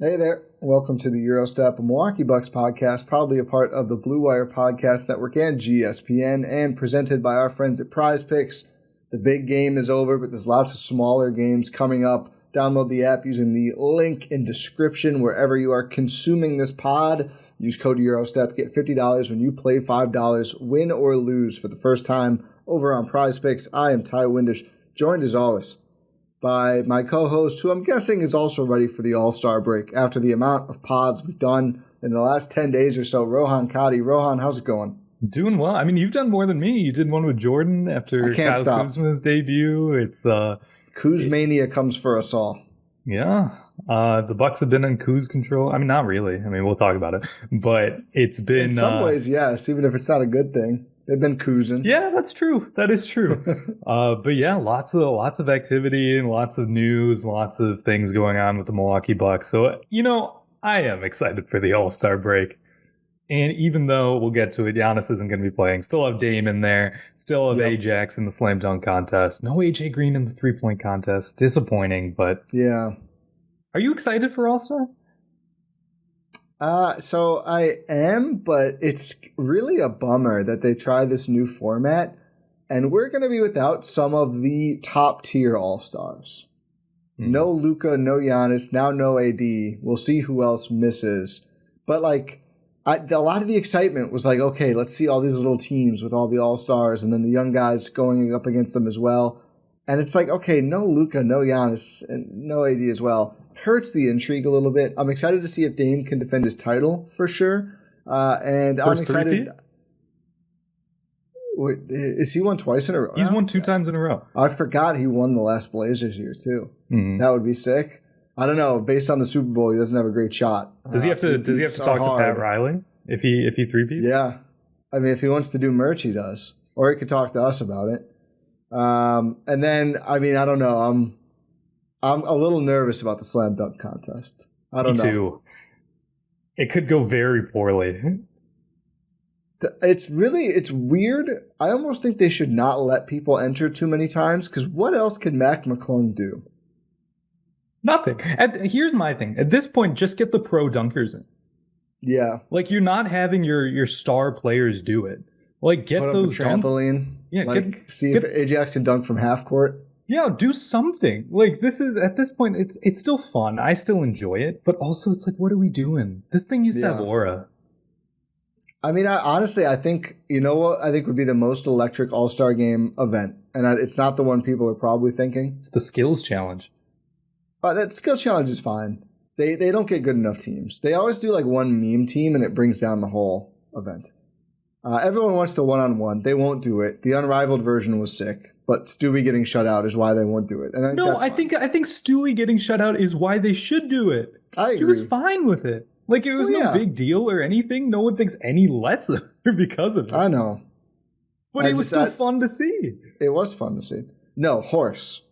Hey there. Welcome to the Gyro Step, a Milwaukee Bucks podcast, proudly a part of the Blue Wire Podcast Network and GSPN, and presented by our friends at Prize Picks. The big game is over, but there's lots of smaller games coming up. Download the app using the link in description wherever you are consuming this pod. Use code GYROSTEP. Get $50 when you play $5. Win or lose for the first time over on Prize Picks. I am Ty Windisch, joined as always by my co-host, who I'm guessing is also ready for the All-Star break after the amount of pods we've done in the last 10 days or so. Rohan Katti. Rohan, how's it going? Doing well. I mean, you've done more than me. You did one with Jordan after Kyle Kuzma's debut. It's Kuzmania comes for us all. Yeah. The Bucks have been in Kuz control. I mean, not really. I mean, we'll talk about it. But it's been... In some ways, yes, even if it's not a good thing. They've been coozing. Yeah, that's true. That is true. But yeah, lots of activity and lots of news, lots of things going on with the Milwaukee Bucks. So, I am excited for the All-Star break. And even though we'll get to it, Giannis isn't going to be playing. Still have Dame in there. Still have Ajax in the slam dunk contest. No AJ Green in the three-point contest. Disappointing, but... Yeah. Are you excited for All-Star? So I am, but it's really a bummer that they try this new format, and we're going to be without some of the top-tier All-Stars. Mm-hmm. No Luka, no Giannis, now no AD. We'll see who else misses. But, a lot of the excitement was like, okay, let's see all these little teams with all the All-Stars and then the young guys going up against them as well. And it's like, okay, no Luka, no Giannis, and no AD as well. Hurts the intrigue a little bit. I'm excited to see if Dame can defend his title for sure. And First I'm excited. Wait, is he won twice in a row? He's won 2 times in a row. I forgot he won the last Blazers year too. Mm-hmm. That would be sick. I don't know. Based on the Super Bowl, he doesn't have a great shot. Does he have to talk to Pat Riley if he three-peats? Yeah. I mean, if he wants to do merch, he does. Or he could talk to us about it. And then, I mean, I don't know. I'm a little nervous about the slam dunk contest. I don't know. Me too. It could go very poorly. It's weird. I almost think they should not let people enter too many times, because what else can Mac McClung do? Nothing. Here's my thing. At this point, just get the pro dunkers in. Yeah. You're not having your star players do it. Get Put those up a trampoline. Yeah. See if Ajax can dunk from half court. Yeah, do something. This is, at this point, it's still fun. I still enjoy it, but also it's what are we doing? This thing used to have aura. I mean, honestly, I think, you know what I think would be the most electric All-Star Game event, and it's not the one people are probably thinking. It's the skills challenge. That skills challenge is fine. They don't get good enough teams. They always do one meme team, and it brings down the whole event. Everyone wants the one-on-one. They won't do it. The unrivaled version was sick, but Stewie getting shut out is why they won't do it. And I think Stewie getting shut out is why they should do it. I agree. He was fine with it. It was no big deal or anything. No one thinks any less of her because of it. I know. But it was still fun to see. It was fun to see. No, Horse.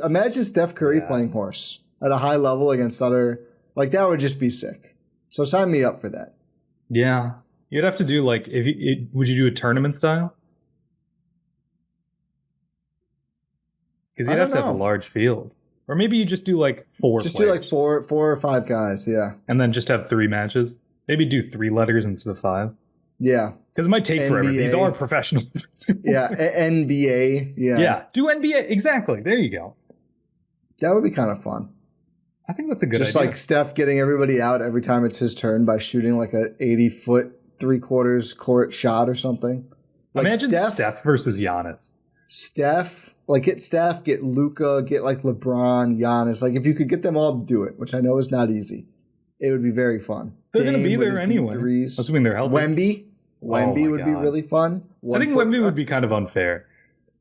Imagine Steph Curry playing Horse at a high level against other... that would just be sick. So sign me up for that. Yeah. You'd have to do, would you do a tournament style? Because you'd have to have a large field. Or maybe you just do, 4 Just players. do, 4 or 5 guys, yeah. And then just have 3 matches. Maybe do 3 letters instead of 5. Yeah. Because it might take forever. These are professional. Yeah, NBA. Yeah. Yeah, do NBA. Exactly. There you go. That would be kind of fun. I think that's a good idea. Just Steph getting everybody out every time it's his turn by shooting a 80-foot, 3/4 court shot or something. Imagine Steph versus Giannis. Steph, get Steph, get Luka, get LeBron, Giannis. If you could get them all to do it, which I know is not easy, it would be very fun. They're going to be there anyway. Assuming they're healthy. Wemby would be really fun. I think Wemby would be kind of unfair.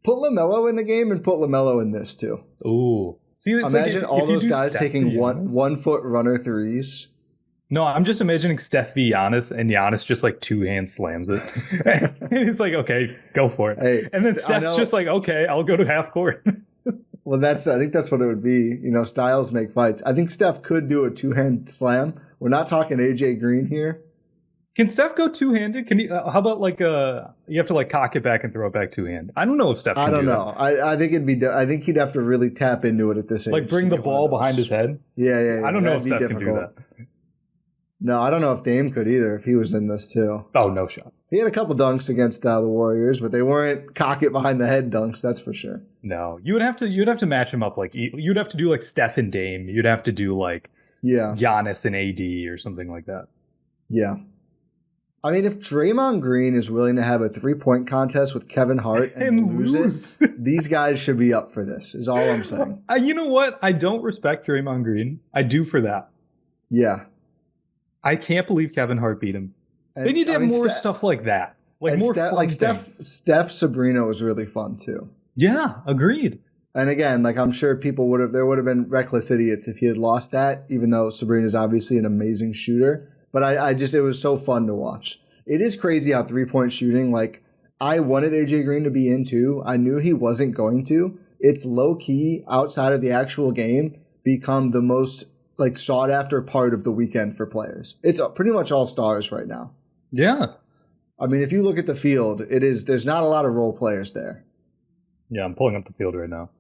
Put LaMelo in the game and put LaMelo in this too. Ooh. See, imagine all those guys taking 1-foot runner threes. No, I'm just imagining Steph v. Giannis, and Giannis just 2-hand slams it. And he's okay, go for it. Hey, and then Steph's just okay, I'll go to half court. Well, I think that's what it would be. Styles make fights. I think Steph could do a 2-hand slam. We're not talking AJ Green here. Can Steph go two-handed? Can he? How about like you have to like cock it back and throw it back two-handed? I don't know if Steph can I don't do know. that. I think I think he'd have to really tap into it at this age. Like bring the ball behind his head. Yeah. I don't know if That'd be Steph can do that. No, I don't know if Dame could either if he was in this too. Oh, no shot. He had a couple dunks against the Warriors, but they weren't cock it behind the head dunks. That's for sure. No, you'd have to match him up like you'd have to do like Steph and Dame. You'd have to do like Giannis and AD or something like that. Yeah. I mean, if Draymond Green is willing to have a 3-point contest with Kevin Hart and lose it, these guys should be up for this, is all I'm saying. You know what? I don't respect Draymond Green. I do for that. Yeah. I can't believe Kevin Hart beat him. They need to have more stuff like that. Like more fun like things. Steph Sabrina was really fun too. Yeah, agreed. And again, like I'm sure there would have been reckless idiots if he had lost that, even though Sabrina's obviously an amazing shooter. But it was so fun to watch. It is crazy how 3-point shooting, like I wanted AJ Green to be in too. I knew he wasn't going to. It's low key outside of the actual game become the most like sought after part of the weekend for players. It's pretty much all stars right now. Yeah. I mean, if you look at the field, there's not a lot of role players there. Yeah, I'm pulling up the field right now.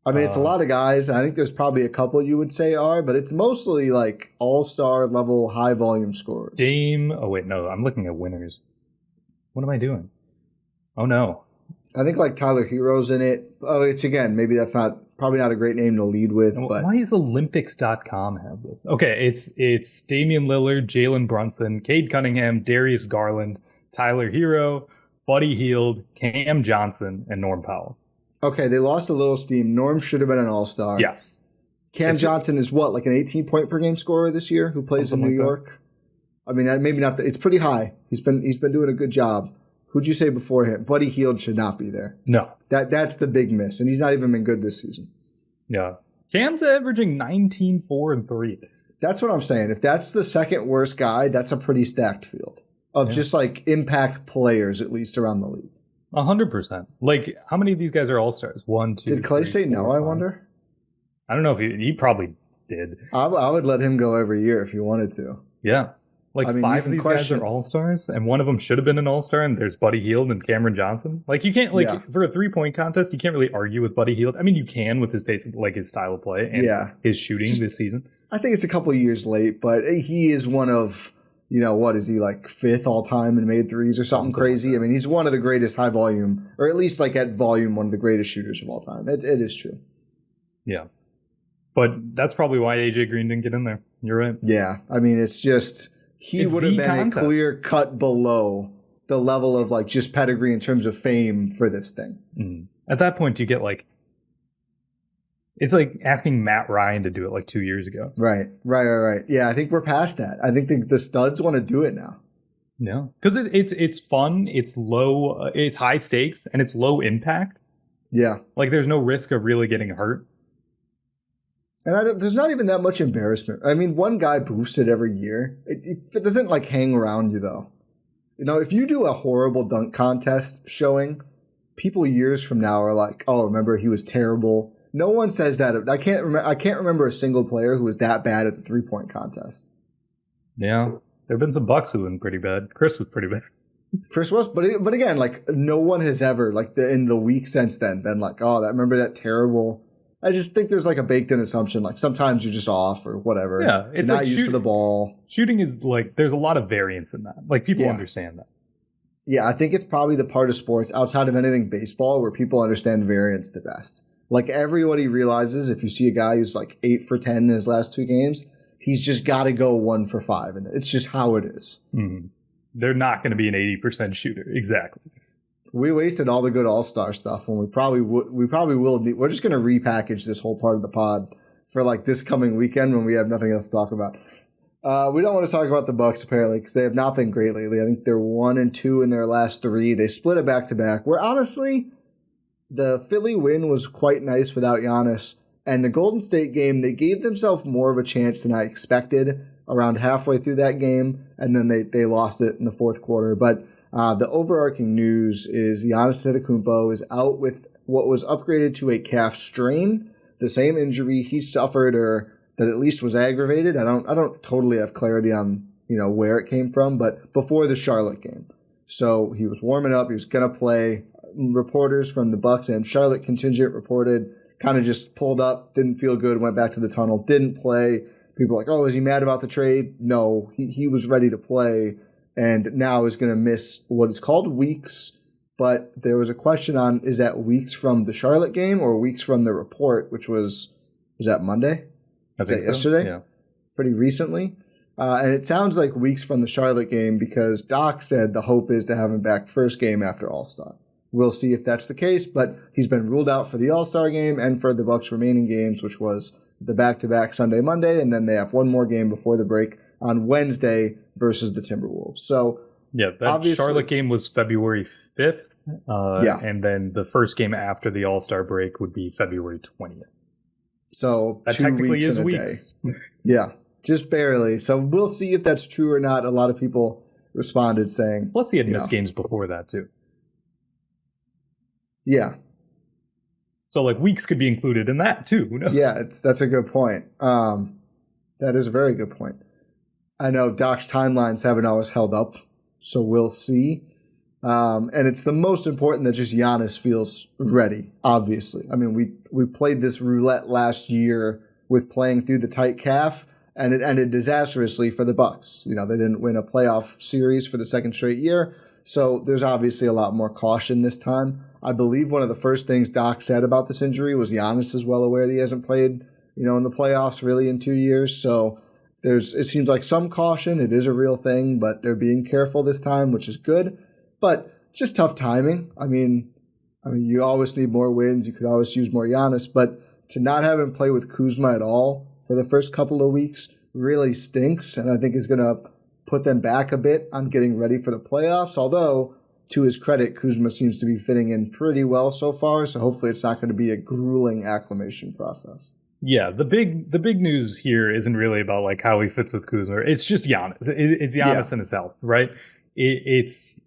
I mean, it's a lot of guys. I think there's probably a couple you would say are, but it's mostly like all-star level, high volume scorers. Dame. Oh, wait, no. I'm looking at winners. What am I doing? Oh, no. I think like Tyler Hero's in it. Oh, it's again, maybe that's probably not a great name to lead with. But why does Olympics.com have this? Okay, it's Damian Lillard, Jalen Brunson, Cade Cunningham, Darius Garland, Tyler Hero, Buddy Hield, Cam Johnson, and Norm Powell. Okay, they lost a little steam. Norm should have been an all-star. Yes. Cam Johnson is what, like an 18-point per game scorer this year who plays in New York? I mean, maybe not. It's pretty high. He's been doing a good job. Who'd you say before him? Buddy Hield should not be there. No. That's the big miss, and he's not even been good this season. Yeah. Cam's averaging 19, 4, and 3. That's what I'm saying. If that's the second worst guy, that's a pretty stacked field of just like impact players, at least around the league. 100%. Like, how many of these guys are all-stars? 1, 2, Did Clay say no, I wonder? I don't know if he probably did. I would let him go every year if he wanted to. Yeah. Like, I mean, 5 of these guys are all-stars, and one of them should have been an all-star, and there's Buddy Hield and Cameron Johnson. Like, you can't, for a 3-point contest, you can't really argue with Buddy Hield. I mean, you can with his pace, like his style of play and his shooting this season. I think it's a couple of years late, but he is one of, what is he, like 5th all-time in made threes or something crazy? I mean, he's one of the greatest high volume, or at least like at volume, one of the greatest shooters of all time. It is true. Yeah. But that's probably why AJ Green didn't get in there. You're right. Yeah. I mean, it's just... He would have been a clear cut below the level of like just pedigree in terms of fame for this thing. Mm. At that point, you get like, it's like asking Matt Ryan to do it like 2 years ago. Right. Yeah, I think we're past that. I think the studs want to do it now. Yeah, because it's fun, it's low, it's high stakes, and it's low impact. Yeah. Like there's no risk of really getting hurt. And there's not even that much embarrassment. I mean, one guy boofs it every year. It doesn't like hang around you though. If you do a horrible dunk contest showing, people years from now are like, "Oh, remember he was terrible." No one says that. I can't remember a single player who was that bad at the 3-point contest. Yeah, there've been some Bucks who've been pretty bad. Khris was pretty bad. Khris was, but again, like no one has ever in the week since then been like, "Oh, remember that terrible." I just think there's like a baked in assumption, like sometimes you're just off or whatever. Yeah, it's not used to the ball. Shooting is like there's a lot of variance in that. Like people understand that. Yeah, I think it's probably the part of sports outside of anything baseball where people understand variance the best. Like everybody realizes if you see a guy who's like 8 for 10 in his last 2 games, he's just got to go 1 for 5, and it's just how it is. Mm-hmm. They're not going to be an 80% shooter. Exactly. We wasted all the good all-star stuff when we probably will. We're just going to repackage this whole part of the pod for like this coming weekend when we have nothing else to talk about. We don't want to talk about the Bucks apparently because they have not been great lately. I think they're 1-2 in their last 3. They split it back-to-back. Where honestly, the Philly win was quite nice without Giannis. And the Golden State game, they gave themselves more of a chance than I expected around halfway through that game. And then they lost it in the fourth quarter. But the overarching news is Giannis Antetokounmpo is out with what was upgraded to a calf strain, the same injury he suffered or that at least was aggravated. I don't totally have clarity on where it came from, but before the Charlotte game. So he was warming up. He was going to play. Reporters from the Bucks and Charlotte contingent reported, kind of just pulled up, didn't feel good, went back to the tunnel, didn't play. People were like, oh, is he mad about the trade? No, he was ready to play, and now is going to miss what is called weeks. But there was a question on, is that weeks from the Charlotte game or weeks from the report, which was that Monday? I think so. Yesterday? Yeah. Pretty recently. And it sounds like weeks from the Charlotte game because Doc said the hope is to have him back first game after All-Star. We'll see if that's the case, but he's been ruled out for the All-Star game and for the Bucks' remaining games, which was the back-to-back Sunday, Monday, and then they have one more game before the break on Wednesday versus the Timberwolves. So yeah, that Charlotte game was February 5th, and then the first game after the All-Star break would be February 20th. So that 2 technically weeks is in a weeks. day. Yeah, just barely. So we'll see if that's true or not. A lot of people responded saying... Plus he had missed games before that, too. Yeah. So like weeks could be included in that too. Who knows? Yeah, that's a good point. That is a very good point. I know Doc's timelines haven't always held up, so we'll see. And it's the most important that just Giannis feels ready, obviously. I mean, we played this roulette last year with playing through the tight calf, and it ended disastrously for the Bucks. They didn't win a playoff series for the second straight year, so there's obviously a lot more caution this time. I believe one of the first things Doc said about this injury was Giannis is well aware that he hasn't played, in the playoffs really in 2 years. So it seems like some caution. It is a real thing, but they're being careful this time, which is good. But just tough timing. I mean, you always need more wins. You could always use more Giannis, but to not have him play with Kuzma at all for the first couple of weeks really stinks, and I think is going to put them back a bit on getting ready for the playoffs. Although, to his credit, Kuzma seems to be fitting in pretty well so far, so hopefully it's not going to be a grueling acclimation process. Yeah, the big news here isn't really about like how he fits with Kuzma. It's just Giannis. It's Giannis and his health, right? It's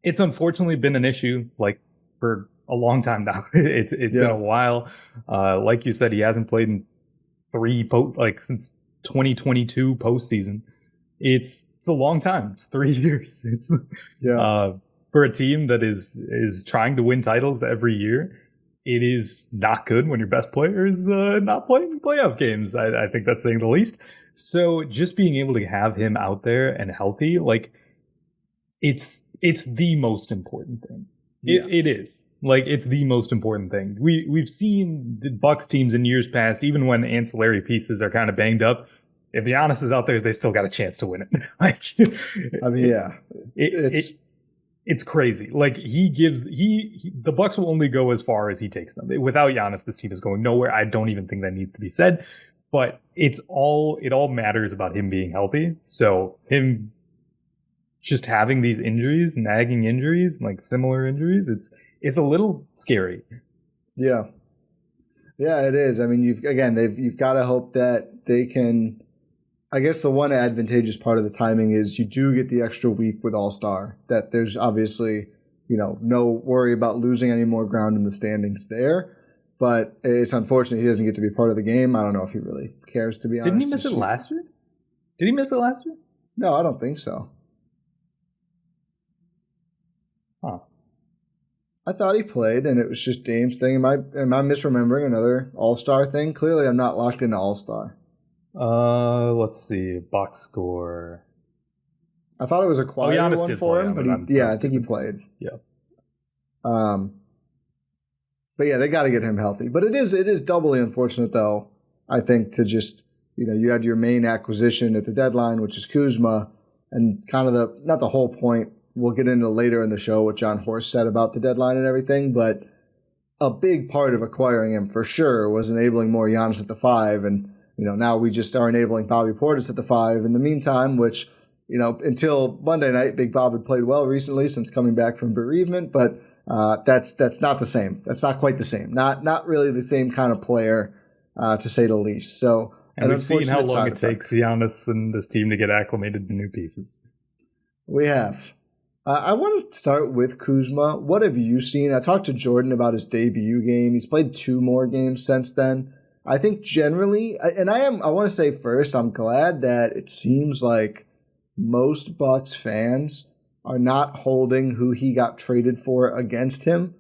unfortunately been an issue like for a long time now. It's been a while. Like you said, he hasn't played in since 2022 postseason. It's a long time. It's 3 years. It's for a team that is trying to win titles every year. It is not good when your best player is not playing playoff games. I think that's saying the least. So just being able to have him out there and healthy, like it's the most important thing. Yeah. It is. Like it's the most important thing. We've seen the Bucks teams in years past, even when ancillary pieces are kind of banged up. If Giannis is out there, they still got a chance to win it. It's crazy. Like the Bucks will only go as far as he takes them. Without Giannis, this team is going nowhere. I don't even think that needs to be said. But it all matters about him being healthy. So him just having these injuries, nagging injuries, like similar injuries, it's a little scary. Yeah. Yeah, it is. I mean, you've got to hope that they can. I guess the one advantageous part of the timing is you do get the extra week with All-Star, that there's obviously, no worry about losing any more ground in the standings there. But it's unfortunate he doesn't get to be part of the game. I don't know if he really cares, to be honest. Didn't he miss it last year? Did he miss it last year? No, I don't think so. Huh. I thought he played, and it was just Dame's thing. Am I misremembering another All-Star thing? Clearly, I'm not locked into All-Star. Let's see. Box score. I thought it was a quiet one for him, but I think he played. Yeah. But yeah, they got to get him healthy. But it is doubly unfortunate, though, I think, to just, you had your main acquisition at the deadline, which is Kuzma, and kind of not the whole point. We'll get into later in the show what Jon Horst said about the deadline and everything, but a big part of acquiring him for sure was enabling more Giannis at the 5, and now we just are enabling Bobby Portis at the 5 in the meantime, which, until Monday night, Big Bob had played well recently since coming back from bereavement, but that's not the same. That's not quite the same. Not really the same kind of player, to say the least. So, and we've seen how long it takes Giannis and this team to get acclimated to new pieces. We have. I want to start with Kuzma. What have you seen? I talked to Jordan about his debut game. He's played 2 more games since then. I think generally, and I want to say first, I'm glad that it seems like most Bucks fans are not holding who he got traded for against him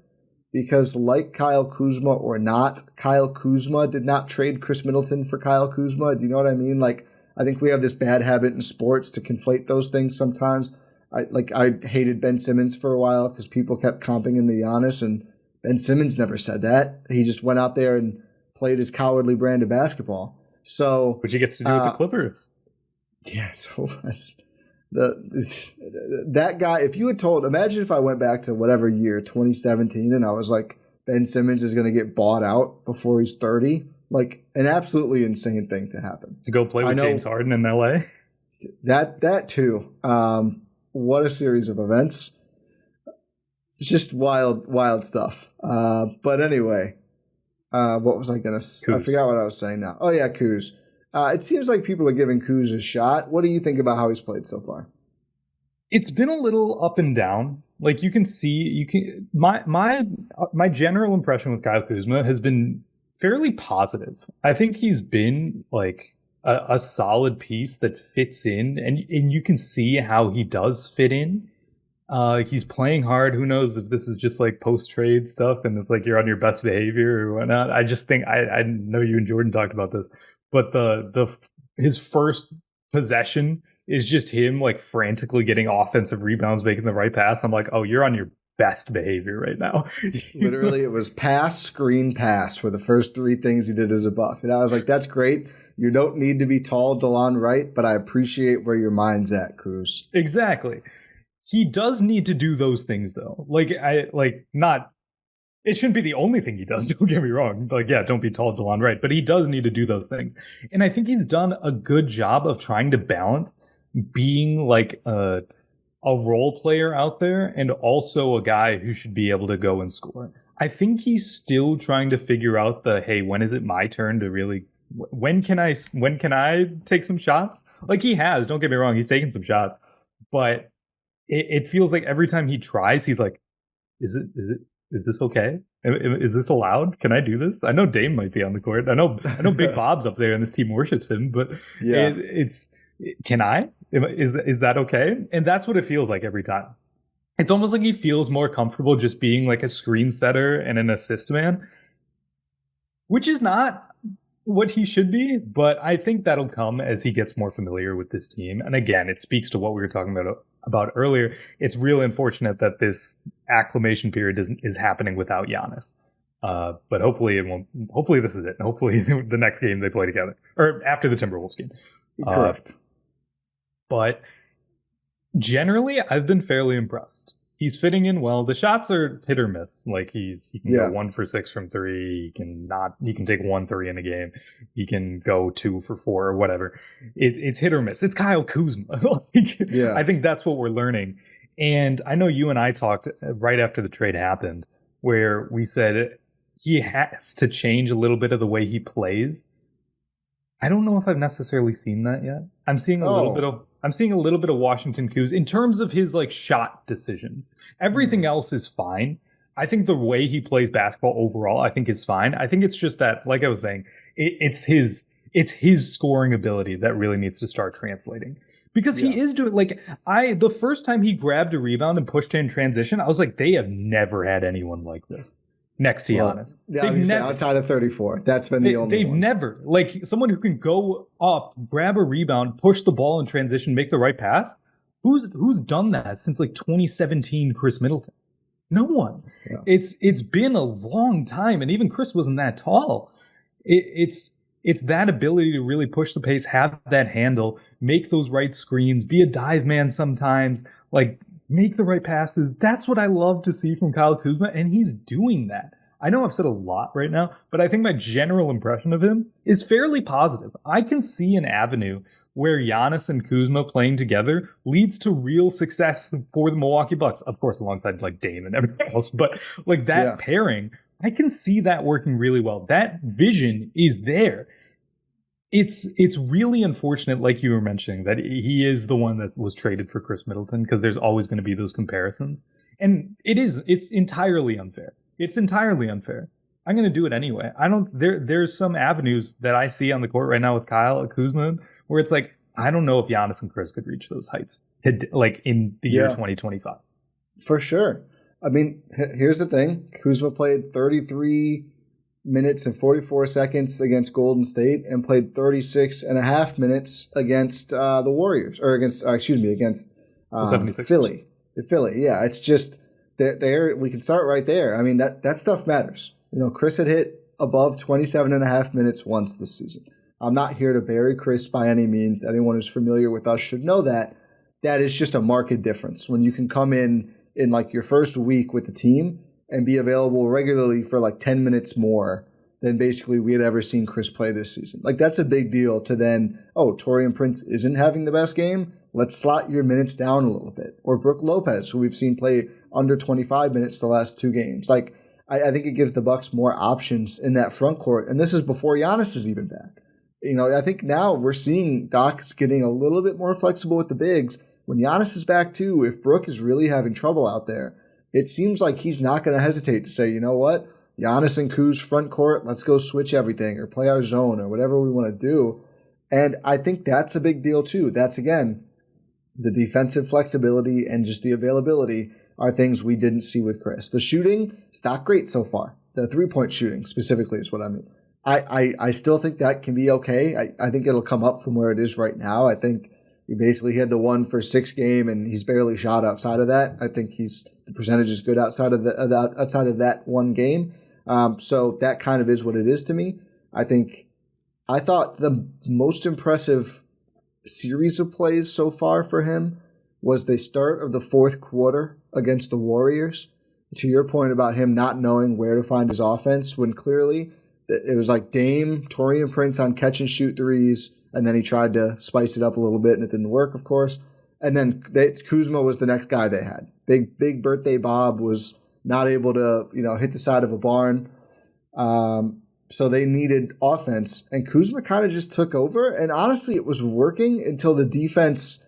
because, like Kyle Kuzma or not, Kyle Kuzma did not trade Khris Middleton for Kyle Kuzma. Do you know what I mean? Like, I think we have this bad habit in sports to conflate those things sometimes. I hated Ben Simmons for a while because people kept comping him to Giannis, and Ben Simmons never said that. He just went out there and played his cowardly brand of basketball. So, which he gets to do with the Clippers. Yeah, so that guy, if you had told, imagine if I went back to whatever year, 2017, and I was like, Ben Simmons is going to get bought out before he's 30. Like, an absolutely insane thing to happen. To go play with James Harden in LA? That too. What a series of events. It's just wild stuff. But anyway, what was I going to say? I forgot what I was saying now. Oh, yeah, Kuz. It seems like people are giving Kuz a shot. What do you think about how he's played so far? It's been a little up and down. Like, you can see, my general impression with Kyle Kuzma has been fairly positive. I think he's been like a solid piece that fits in, and you can see how he does fit in. He's playing hard. Who knows if this is just like post-trade stuff and it's like you're on your best behavior or whatnot. I just think I know you and Jordan talked about this, but his first possession is just him like frantically getting offensive rebounds, making the right pass. I'm like, oh, you're on your best behavior right now. Literally, it was pass, screen, pass were the first three things he did as a Buck. And I was like, that's great. You don't need to be tall, DeLon Wright, but I appreciate where your mind's at, Kuz. Exactly. He does need to do those things, though. It shouldn't be the only thing he does. Don't get me wrong. Like, yeah, don't be tall, DeLon Wright, but he does need to do those things. And I think he's done a good job of trying to balance being like a role player out there and also a guy who should be able to go and score. I think he's still trying to figure out hey, when is it my turn to really, when can I take some shots? Like, he has, don't get me wrong, he's taken some shots, but it feels like every time he tries, he's like, is this okay? Is this allowed? Can I do this? I know Dame might be on the court. I know Big Bob's up there and this team worships him, but yeah, can I? Is that okay? And that's what it feels like every time. It's almost like he feels more comfortable just being like a screen setter and an assist man, which is not what he should be, but I think that'll come as he gets more familiar with this team. And again, it speaks to what we were talking about earlier. It's really unfortunate that this acclimation period is happening without Giannis. But hopefully it won't. Hopefully this is it. Hopefully the next game they play together, or after the Timberwolves game. Correct. But generally, I've been fairly impressed. He's fitting in well. The shots are hit or miss. Like he can go 1 for 6 from 3. He can take 1 3 in a game. He can go 2 for 4 or whatever. It's hit or miss. It's Kyle Kuzma. I think that's what we're learning. And I know you and I talked right after the trade happened, where we said he has to change a little bit of the way he plays. I don't know if I've necessarily seen that yet. I'm seeing a little bit of Washington Kuz in terms of his like shot decisions. Everything else is fine. I think the way he plays basketball overall, I think is fine. I think it's just that, like I was saying, it's his scoring ability that really needs to start translating. Because he is doing the first time he grabbed a rebound and pushed in transition, I was like, they have never had anyone like this. Next to Giannis. Outside of 34. That's been the only They've one. never, like, someone who can go up, grab a rebound, push the ball in transition, make the right pass. Who's done that since, like, 2017 Khris Middleton? No one. Yeah. It's been a long time, and even Khris wasn't that tall. It's that ability to really push the pace, have that handle, make those right screens, be a dive man sometimes, like, make the right passes. That's what I love to see from Kyle Kuzma, and he's doing that. I know I've said a lot right now, but I think my general impression of him is fairly positive. I can see an avenue where Giannis and Kuzma playing together leads to real success for the Milwaukee Bucks. Of course, alongside like Dame and everything else, but like that pairing, I can see that working really well. That vision is there. It's really unfortunate, like you were mentioning, that he is the one that was traded for Khris Middleton, because there's always going to be those comparisons. And it's entirely unfair. It's entirely unfair. I'm going to do it anyway. There's some avenues that I see on the court right now with Kyle Kuzma where it's like, I don't know if Giannis and Khris could reach those heights like in the year 2025. For sure. I mean, here's the thing. Kuzma played 33 minutes and 44 seconds against Golden State and played 36 and a half minutes against the Warriors, or against Philly. Philly, yeah. It's just there. We can start right there. I mean, that stuff matters. You know, Khris had hit above 27 and a half minutes once this season. I'm not here to bury Khris by any means. Anyone who's familiar with us should know that. That is just a marked difference when you can come in like your first week with the team and be available regularly for like 10 minutes more than basically we had ever seen Khris play this season. Like, that's a big deal to then, Taurean Prince isn't having the best game. Let's slot your minutes down a little bit. Or Brook Lopez, who we've seen play under 25 minutes the last 2 games. Like, I think it gives the Bucks more options in that front court. And this is before Giannis is even back. You know, I think now we're seeing Doc's getting a little bit more flexible with the bigs. When Giannis is back too, if Brook is really having trouble out there, it seems like he's not going to hesitate to say, you know what, Giannis and Kuz front court, let's go switch everything or play our zone or whatever we want to do. And I think that's a big deal too. That's, again, the defensive flexibility and just the availability are things we didn't see with Khris. The shooting is not great so far. The 3-point shooting specifically is what I mean. I still think that can be okay. I think it'll come up from where it is right now. I think he basically had the 1-for-6 game, and he's barely shot outside of that. I think the percentage is good outside of that one game. So that kind of is what it is to me. I thought the most impressive series of plays so far for him was the start of the fourth quarter against the Warriors. To your point about him not knowing where to find his offense, when clearly it was like Dame, Taurean Prince on catch and shoot threes, and then he tried to spice it up a little bit, and it didn't work, of course. And then Kuzma was the next guy they had. Big birthday Bob was not able to, hit the side of a barn. So they needed offense, and Kuzma kind of just took over. And honestly, it was working until the defense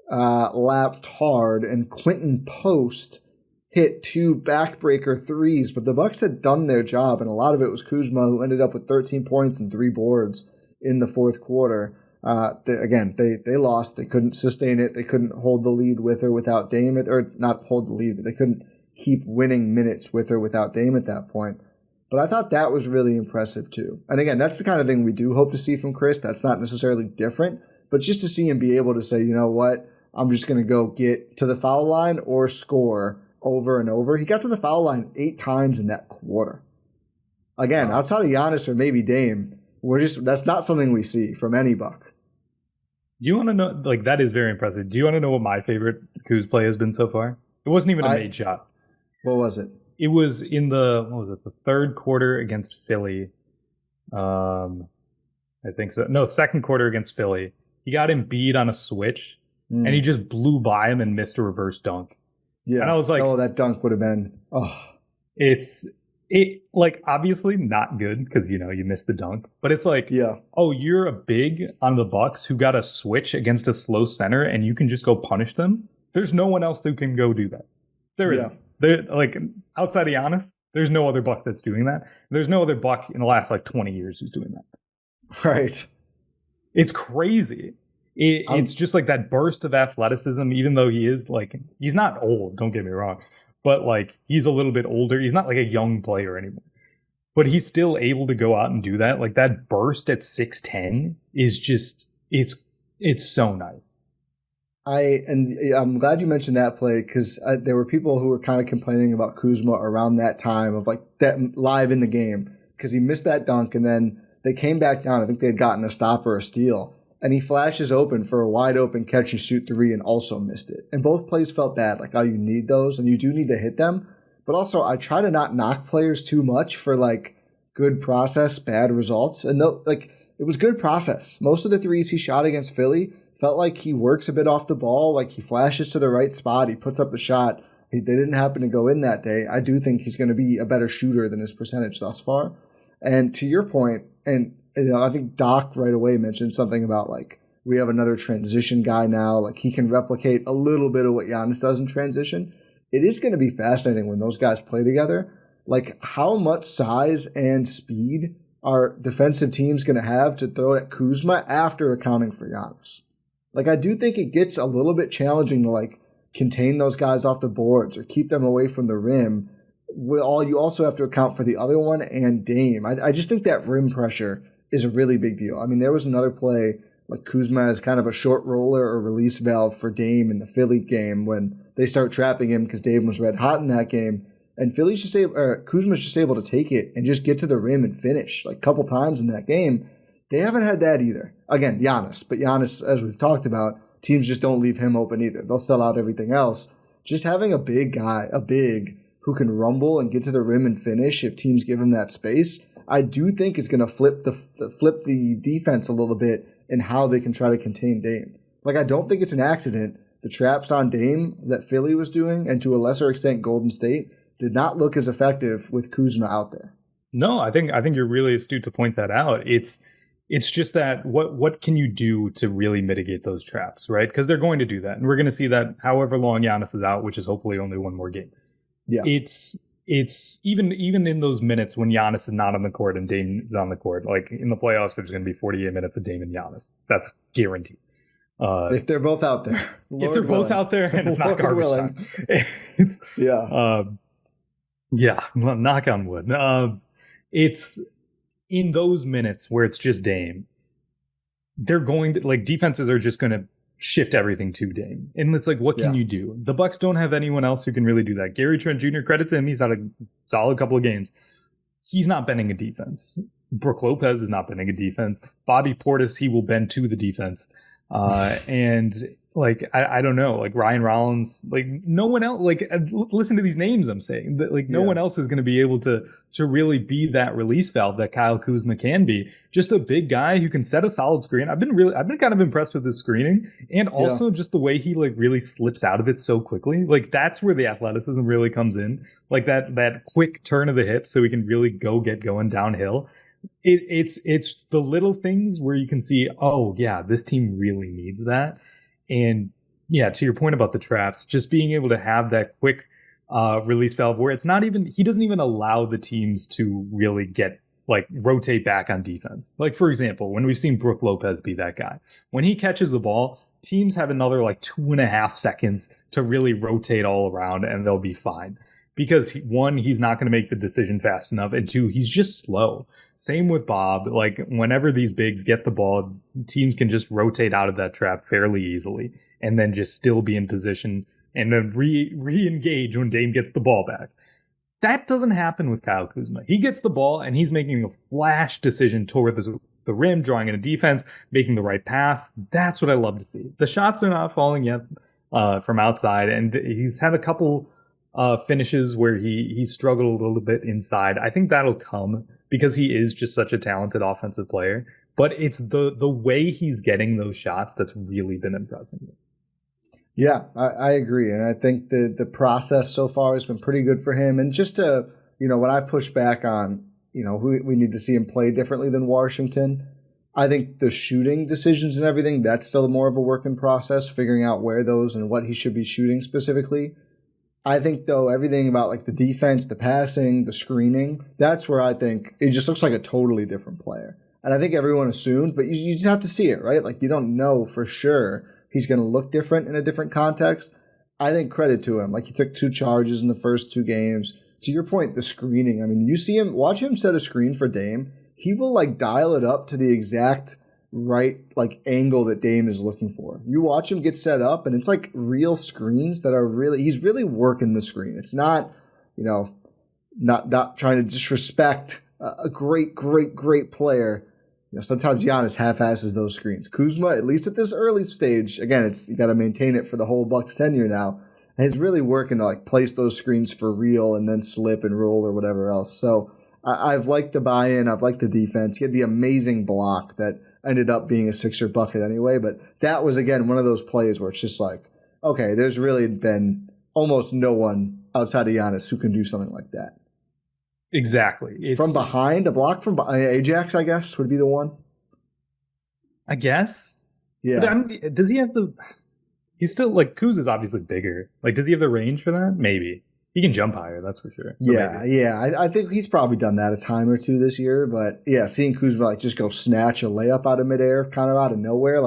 lapsed hard, and Quentin Post hit 2 backbreaker threes, but the Bucks had done their job, and a lot of it was Kuzma, who ended up with 13 points and 3 boards in the fourth quarter. They lost. They couldn't sustain it. They couldn't hold the lead with or without Dame, or not hold the lead, but they couldn't keep winning minutes with or without Dame at that point. But I thought that was really impressive too. And again, that's the kind of thing we do hope to see from Khris. That's not necessarily different, but just to see him be able to say, you know what, I'm just going to go get to the foul line or score over and over. He got to the foul line 8 times in that quarter. Again, outside of Giannis or maybe Dame, that's not something we see from any Buck. You want to know, like, that is very impressive. Do you want to know what my favorite Kuz play has been so far? It wasn't even a made shot. What was it? It was in the third quarter against Philly. I think so. No, second quarter against Philly. He got Embiid on a switch, and he just blew by him and missed a reverse dunk. Yeah. And I was like, that dunk would have been, It's obviously not good because, you missed the dunk. But it's like, you're a big on the Bucks who got a switch against a slow center, and you can just go punish them. There's no one else who can go do that. There isn't. Like, outside of Giannis, there's no other Buck that's doing that. There's no other Buck in the last 20 years who's doing that. Right. It's crazy. It's just like that burst of athleticism, even though he is he's not old, don't get me wrong, but he's a little bit older. He's not like a young player anymore, but he's still able to go out and do that. Like, that burst at 6'10" is just, it's so nice. I'm glad you mentioned that play, because there were people who were kind of complaining about Kuzma around that time of that live in the game, because he missed that dunk and then they came back down. I think they had gotten a stop or a steal, and he flashes open for a wide open catch and shoot 3 and also missed it. And both plays felt bad. You need those, and you do need to hit them. But also, I try to not knock players too much for good process, bad results. And it was good process. Most of the threes he shot against Philly felt like he works a bit off the ball, he flashes to the right spot, he puts up the shot. They didn't happen to go in that day. I do think he's going to be a better shooter than his percentage thus far. And to your point, and I think Doc right away mentioned something about we have another transition guy now. He can replicate a little bit of what Giannis does in transition. It is going to be fascinating when those guys play together. How much size and speed are defensive teams going to have to throw at Kuzma after accounting for Giannis? Like, I do think it gets a little bit challenging to, like, contain those guys off the boards or keep them away from the rim. You also have to account for the other one and Dame. I just think that rim pressure is a really big deal. I mean, there was another play, like Kuzma is kind of a short roller or release valve for Dame in the Philly game when they start trapping him because Dame was red hot in that game. And Kuzma's just able to take it and just get to the rim and finish like a couple times in that game. They haven't had that either. Again, Giannis. But Giannis, as we've talked about, teams just don't leave him open either. They'll sell out everything else. Just having a big who can rumble and get to the rim and finish if teams give him that space, I do think is going to flip the defense a little bit in how they can try to contain Dame. Like, I don't think it's an accident. The traps on Dame that Philly was doing, and to a lesser extent Golden State, did not look as effective with Kuzma out there. No, I think you're really astute to point that out. It's just that what can you do to really mitigate those traps, right? Because they're going to do that, and we're going to see that however long Giannis is out, which is hopefully only one more game. Yeah, it's even in those minutes when Giannis is not on the court and Dame is on the court. Like in the playoffs, there's going to be 48 minutes of Dame and Giannis. That's guaranteed. If they're both out there, both out there, and it's not garbage time. It's well, knock on wood. It's in those minutes where it's just Dame. They're going to defenses are just going to shift everything to Dame. And it's like, what can you do? The Bucks don't have anyone else who can really do that. Gary Trent Jr., credit to him, he's had a solid couple of games. He's not bending a defense. Brook Lopez is not bending a defense. Bobby Portis, he will bend to the defense. And I don't know, like Ryan Rollins, like no one else, listen to these names I'm saying, that no one else is going to be able to really be that release valve that Kyle Kuzma can be. Just a big guy who can set a solid screen. I've been kind of impressed with his screening, and also just the way he really slips out of it so quickly. Like that's where the athleticism really comes in, like that quick turn of the hip so he can really get going downhill. It's the little things where you can see, oh yeah, this team really needs that. And yeah, to your point about the traps, just being able to have that quick release valve where he doesn't even allow the teams to really rotate back on defense. Like for example, when we've seen Brook Lopez be that guy, when he catches the ball, teams have another 2.5 seconds to really rotate all around and they'll be fine. Because one, he's not going to make the decision fast enough, and two, he's just slow. Same with Bob. Like whenever these bigs get the ball, teams can just rotate out of that trap fairly easily, and then just still be in position and then re-engage when Dame gets the ball back. That doesn't happen with Kyle Kuzma. He gets the ball and he's making a flash decision toward the rim, drawing in a defense, making the right pass. That's what I love to see. The shots are not falling yet from outside, and he's had a couple finishes where he struggled a little bit inside. I think that'll come because he is just such a talented offensive player. But it's the way he's getting those shots that's really been impressing me. Yeah, I agree. And I think the process so far has been pretty good for him. And just to, when I push back on, we need to see him play differently than Washington, I think the shooting decisions and everything, that's still more of a work in process, figuring out where those and what he should be shooting specifically. I think, though, everything about the defense, the passing, the screening, that's where I think it just looks like a totally different player. And I think everyone assumed, but you just have to see it, right? You don't know for sure he's going to look different in a different context. I think credit to him. He took 2 charges in the first 2 games. To your point, the screening. I mean, you see him, watch him set a screen for Dame. He will dial it up to the exact right angle that Dame is looking for. You watch him get set up, and it's real screens that are he's really working the screen. It's not, not trying to disrespect a great player. Sometimes Giannis half-asses those screens. Kuzma, at least at this early stage, again, you got to maintain it for the whole Bucks tenure now. And he's really working to place those screens for real and then slip and roll or whatever else. So I've liked the buy-in. I've liked the defense. He had the amazing block that ended up being a Sixer bucket anyway. But that was, again, one of those plays where it's just okay, there's really been almost no one outside of Giannis who can do something like that. Exactly. From behind, a block from Ajax, I guess, would be the one. I guess. Yeah. But does he have he's still, Kuz is obviously bigger. Does he have the range for that? Maybe. He can jump higher, that's for sure. So yeah. I think he's probably done that a time or two this year. But yeah, seeing Kuzma just go snatch a layup out of midair, kind of out of nowhere,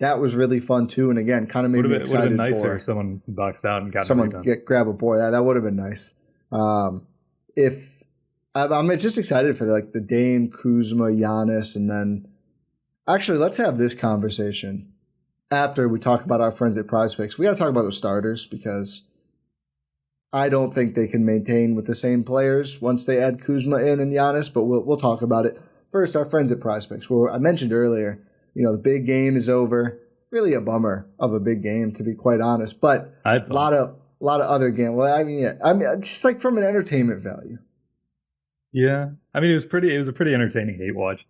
that was really fun too. And again, kind of made me excited. Would have been nicer for if someone boxed out and got someone grab a board. That would have been nice. If I'm just excited for the Dame, Kuzma, Giannis, and then actually let's have this conversation after we talk about our friends at Prize Picks. We got to talk about the starters because I don't think they can maintain with the same players once they add Kuzma in and Giannis, but we'll talk about it. First, our friends at Prize Picks. Well, I mentioned earlier, the big game is over. Really a bummer of a big game, to be quite honest. But a lot of other games. Well, I mean, just like from an entertainment value. Yeah, I mean, it was a pretty entertaining hate watch.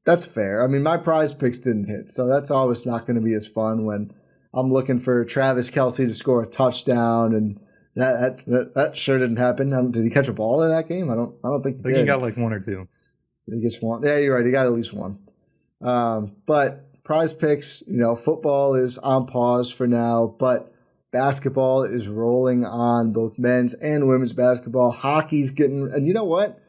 That's fair. I mean, my Prize Picks didn't hit, so that's always not going to be as fun when I'm looking for Travis Kelce to score a touchdown, and that sure didn't happen. Did he catch a ball in that game? I don't think he did. He got like one or two. He gets one. Yeah, you're right. He got at least one. But Prize Picks, football is on pause for now, but basketball is rolling on, both men's and women's basketball. Hockey's getting, and you know what?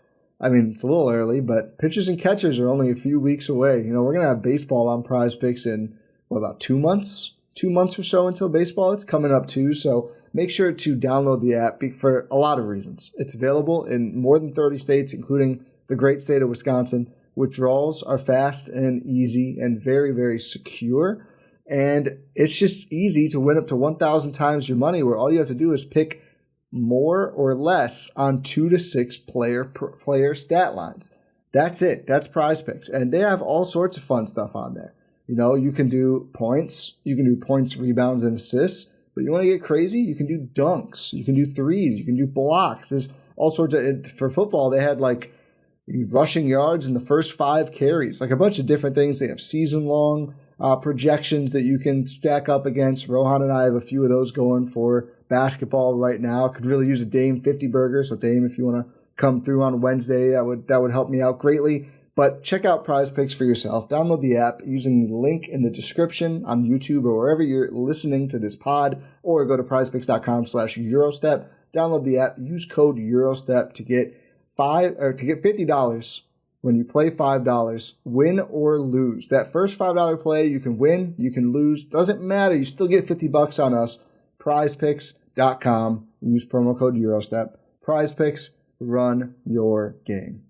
I mean, it's a little early, but pitchers and catchers are only a few weeks away. We're going to have baseball on Prize Picks in, about 2 months? 2 months or so until baseball. It's coming up too, so make sure to download the app for a lot of reasons. It's available in more than 30 states, including the great state of Wisconsin. Withdrawals are fast and easy and very, very secure. And it's just easy to win up to 1,000 times your money, where all you have to do is pick more or less on 2 to 6 player stat lines. That's it. That's Prize Picks. And they have all sorts of fun stuff on there. You can do points. You can do points, rebounds, and assists. But you want to get crazy? You can do dunks. You can do threes. You can do blocks. There's all sorts of, for football, they had rushing yards in the first 5 carries, a bunch of different things. They have season-long projections that you can stack up against. Rohan and I have a few of those going for basketball right now. Could really use a Dame 50 burger. So Dame, if you want to come through on Wednesday, that would help me out greatly. But check out Prize Picks for yourself. Download the app using the link in the description on YouTube or wherever you're listening to this pod, or go to prizepicks.com/Eurostep. Download the app. Use code Eurostep to get $50 when you play $5, win or lose. That first $5 play, you can win, you can lose. Doesn't matter. You still get $50 on us. prizepicks.com. Use promo code Eurostep. Prize Picks, run your game.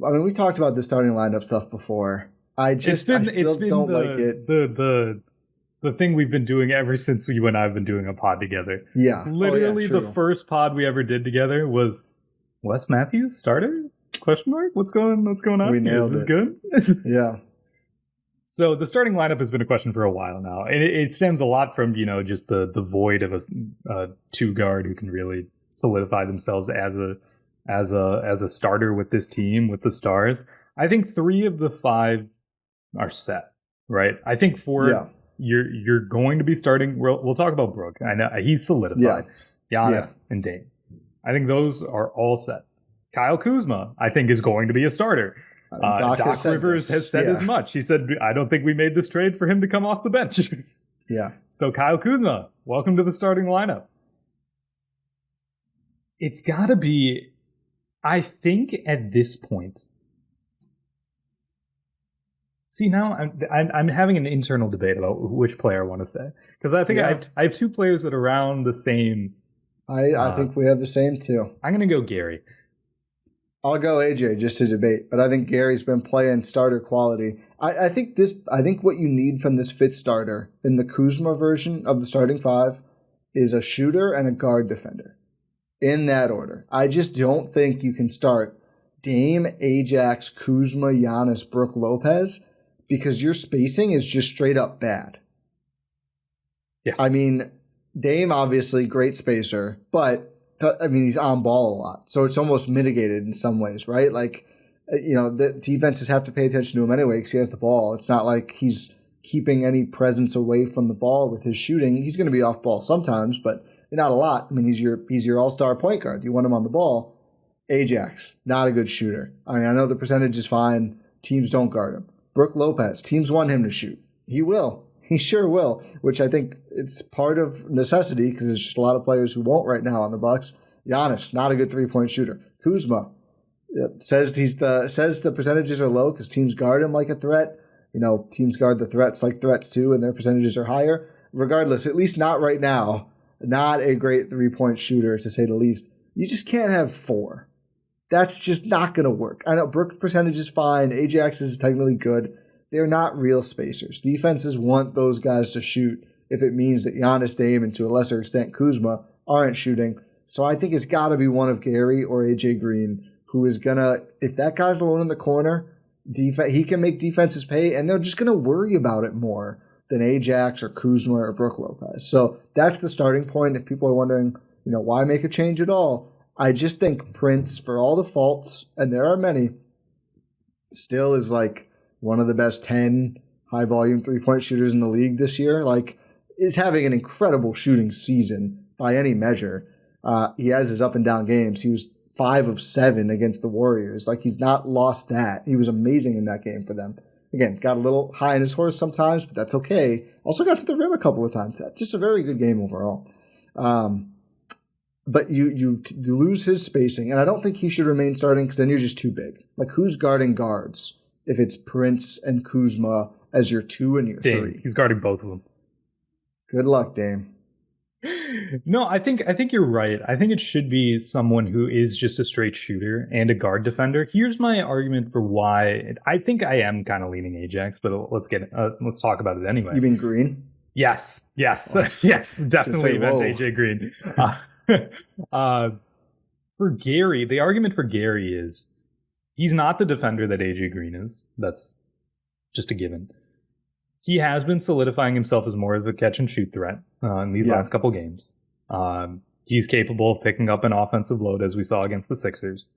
I mean, we talked about the starting lineup stuff before. I still don't like it. The thing we've been doing ever since you and I have been doing a pod together. Yeah. Literally the first pod we ever did together was Wes Matthews starter? Question mark? What's going on? We nailed Is this it. good? Yeah. So the starting lineup has been a question for a while now. And it stems a lot from, just the void of a 2-guard who can really solidify themselves as a starter with this team, with the stars. I think 3 of the 5 are set, right? I think 4 you're going to be starting. We'll talk about Brook. I know he's solidified. Giannis and Dame. I think those are all set. Kyle Kuzma, I think, is going to be a starter. Doc Rivers has said as much. He said, I don't think we made this trade for him to come off the bench. Yeah. So Kyle Kuzma, welcome to the starting lineup. It's got to be, I think at this point. See, now I'm having an internal debate about which player I want to say. Because I think I have 2 players that are around the same. I think we have the same too. I'm going to go Gary. I'll go AJ just to debate, but I think Gary's been playing starter quality. I think what you need from this 5th starter in the Kuzma version of the starting 5 is a shooter and a guard defender. In that order. I just don't think you can start Dame, Ajax, Kuzma, Giannis, Brook Lopez, because your spacing is just straight up bad. Yeah. I mean, Dame, obviously, great spacer, but he's on ball a lot. So it's almost mitigated in some ways, right? The defenses have to pay attention to him anyway because he has the ball. It's not like he's keeping any presence away from the ball with his shooting. He's going to be off ball sometimes, but not a lot. I mean, he's your all-star point guard. You want him on the ball. Ajax, not a good shooter. I mean, I know the percentage is fine. Teams don't guard him. Brook Lopez, teams want him to shoot. He will. He sure will, which I think it's part of necessity because there's just a lot of players who won't right now on the Bucks. Giannis, not a good 3-point shooter. Kuzma says the percentages are low because teams guard him like a threat. teams guard the threats like threats too, and their percentages are higher. Regardless, at least not right now, not a great 3-point shooter to say the least. You just can't have 4. That's just not going to work. I know Brooks' percentage is fine. Ajax is technically good. They're not real spacers. Defenses want those guys to shoot if it means that Giannis, Dame, and to a lesser extent Kuzma aren't shooting. So I think it's got to be one of Gary or AJ Green who is going to, if that guy's alone in the corner, he can make defenses pay, and they're just going to worry about it more than Ajax or Kuzma or Brook Lopez. So that's the starting point. If people are wondering, why make a change at all? I just think Prince, for all the faults, and there are many, still is like one of the best 10 high-volume 3-point shooters in the league this year. Like, is having an incredible shooting season by any measure. He has his up and down games. He was 5 of 7 against the Warriors. Like, he's not lost that. He was amazing in that game for them. Again, got a little high in his horse sometimes, but that's okay. Also got to the rim a couple of times. Just a very good game overall. But you lose his spacing, and I don't think he should remain starting because then you're just too big. Like, who's guarding guards if it's Prince and Kuzma as your 2 and your Dame. 3? He's guarding both of them. Good luck, Dame. No, I think you're right. I think it should be someone who is just a straight shooter and a guard defender. Here's my argument for why I think I am kind of leaning Ajax, but let's talk about it anyway. You mean Green? Yes, Oh, yes, definitely meant AJ Green. For Gary, the argument for Gary is he's not the defender that AJ Green is. That's just a given. He has been solidifying himself as more of a catch and shoot threat in these last couple games. He's capable of picking up an offensive load, as we saw against the Sixers.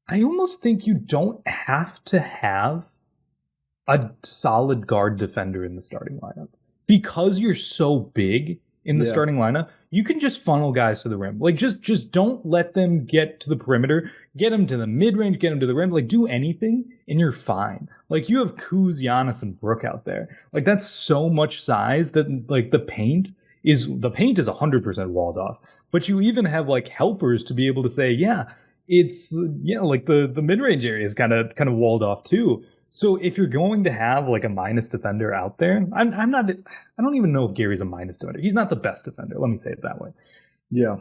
I almost think you don't have to have a solid guard defender in the starting lineup. Because you're so big in the starting lineup, you can just funnel guys to the rim. Like, just don't let them get to the perimeter. Get them to the mid-range, get them to the rim. Like, do anything, and you're fine. Like, you have Kuz, Giannis, and Brook out there. Like, that's so much size that, like, the paint is 100% walled off. But you even have, like, helpers to be able to say, like, the mid-range area is kind of walled off, too. So if you're going to have like a minus defender out there, I don't even know if Gary's a minus defender. He's not the best defender. Let me say it that way. Yeah.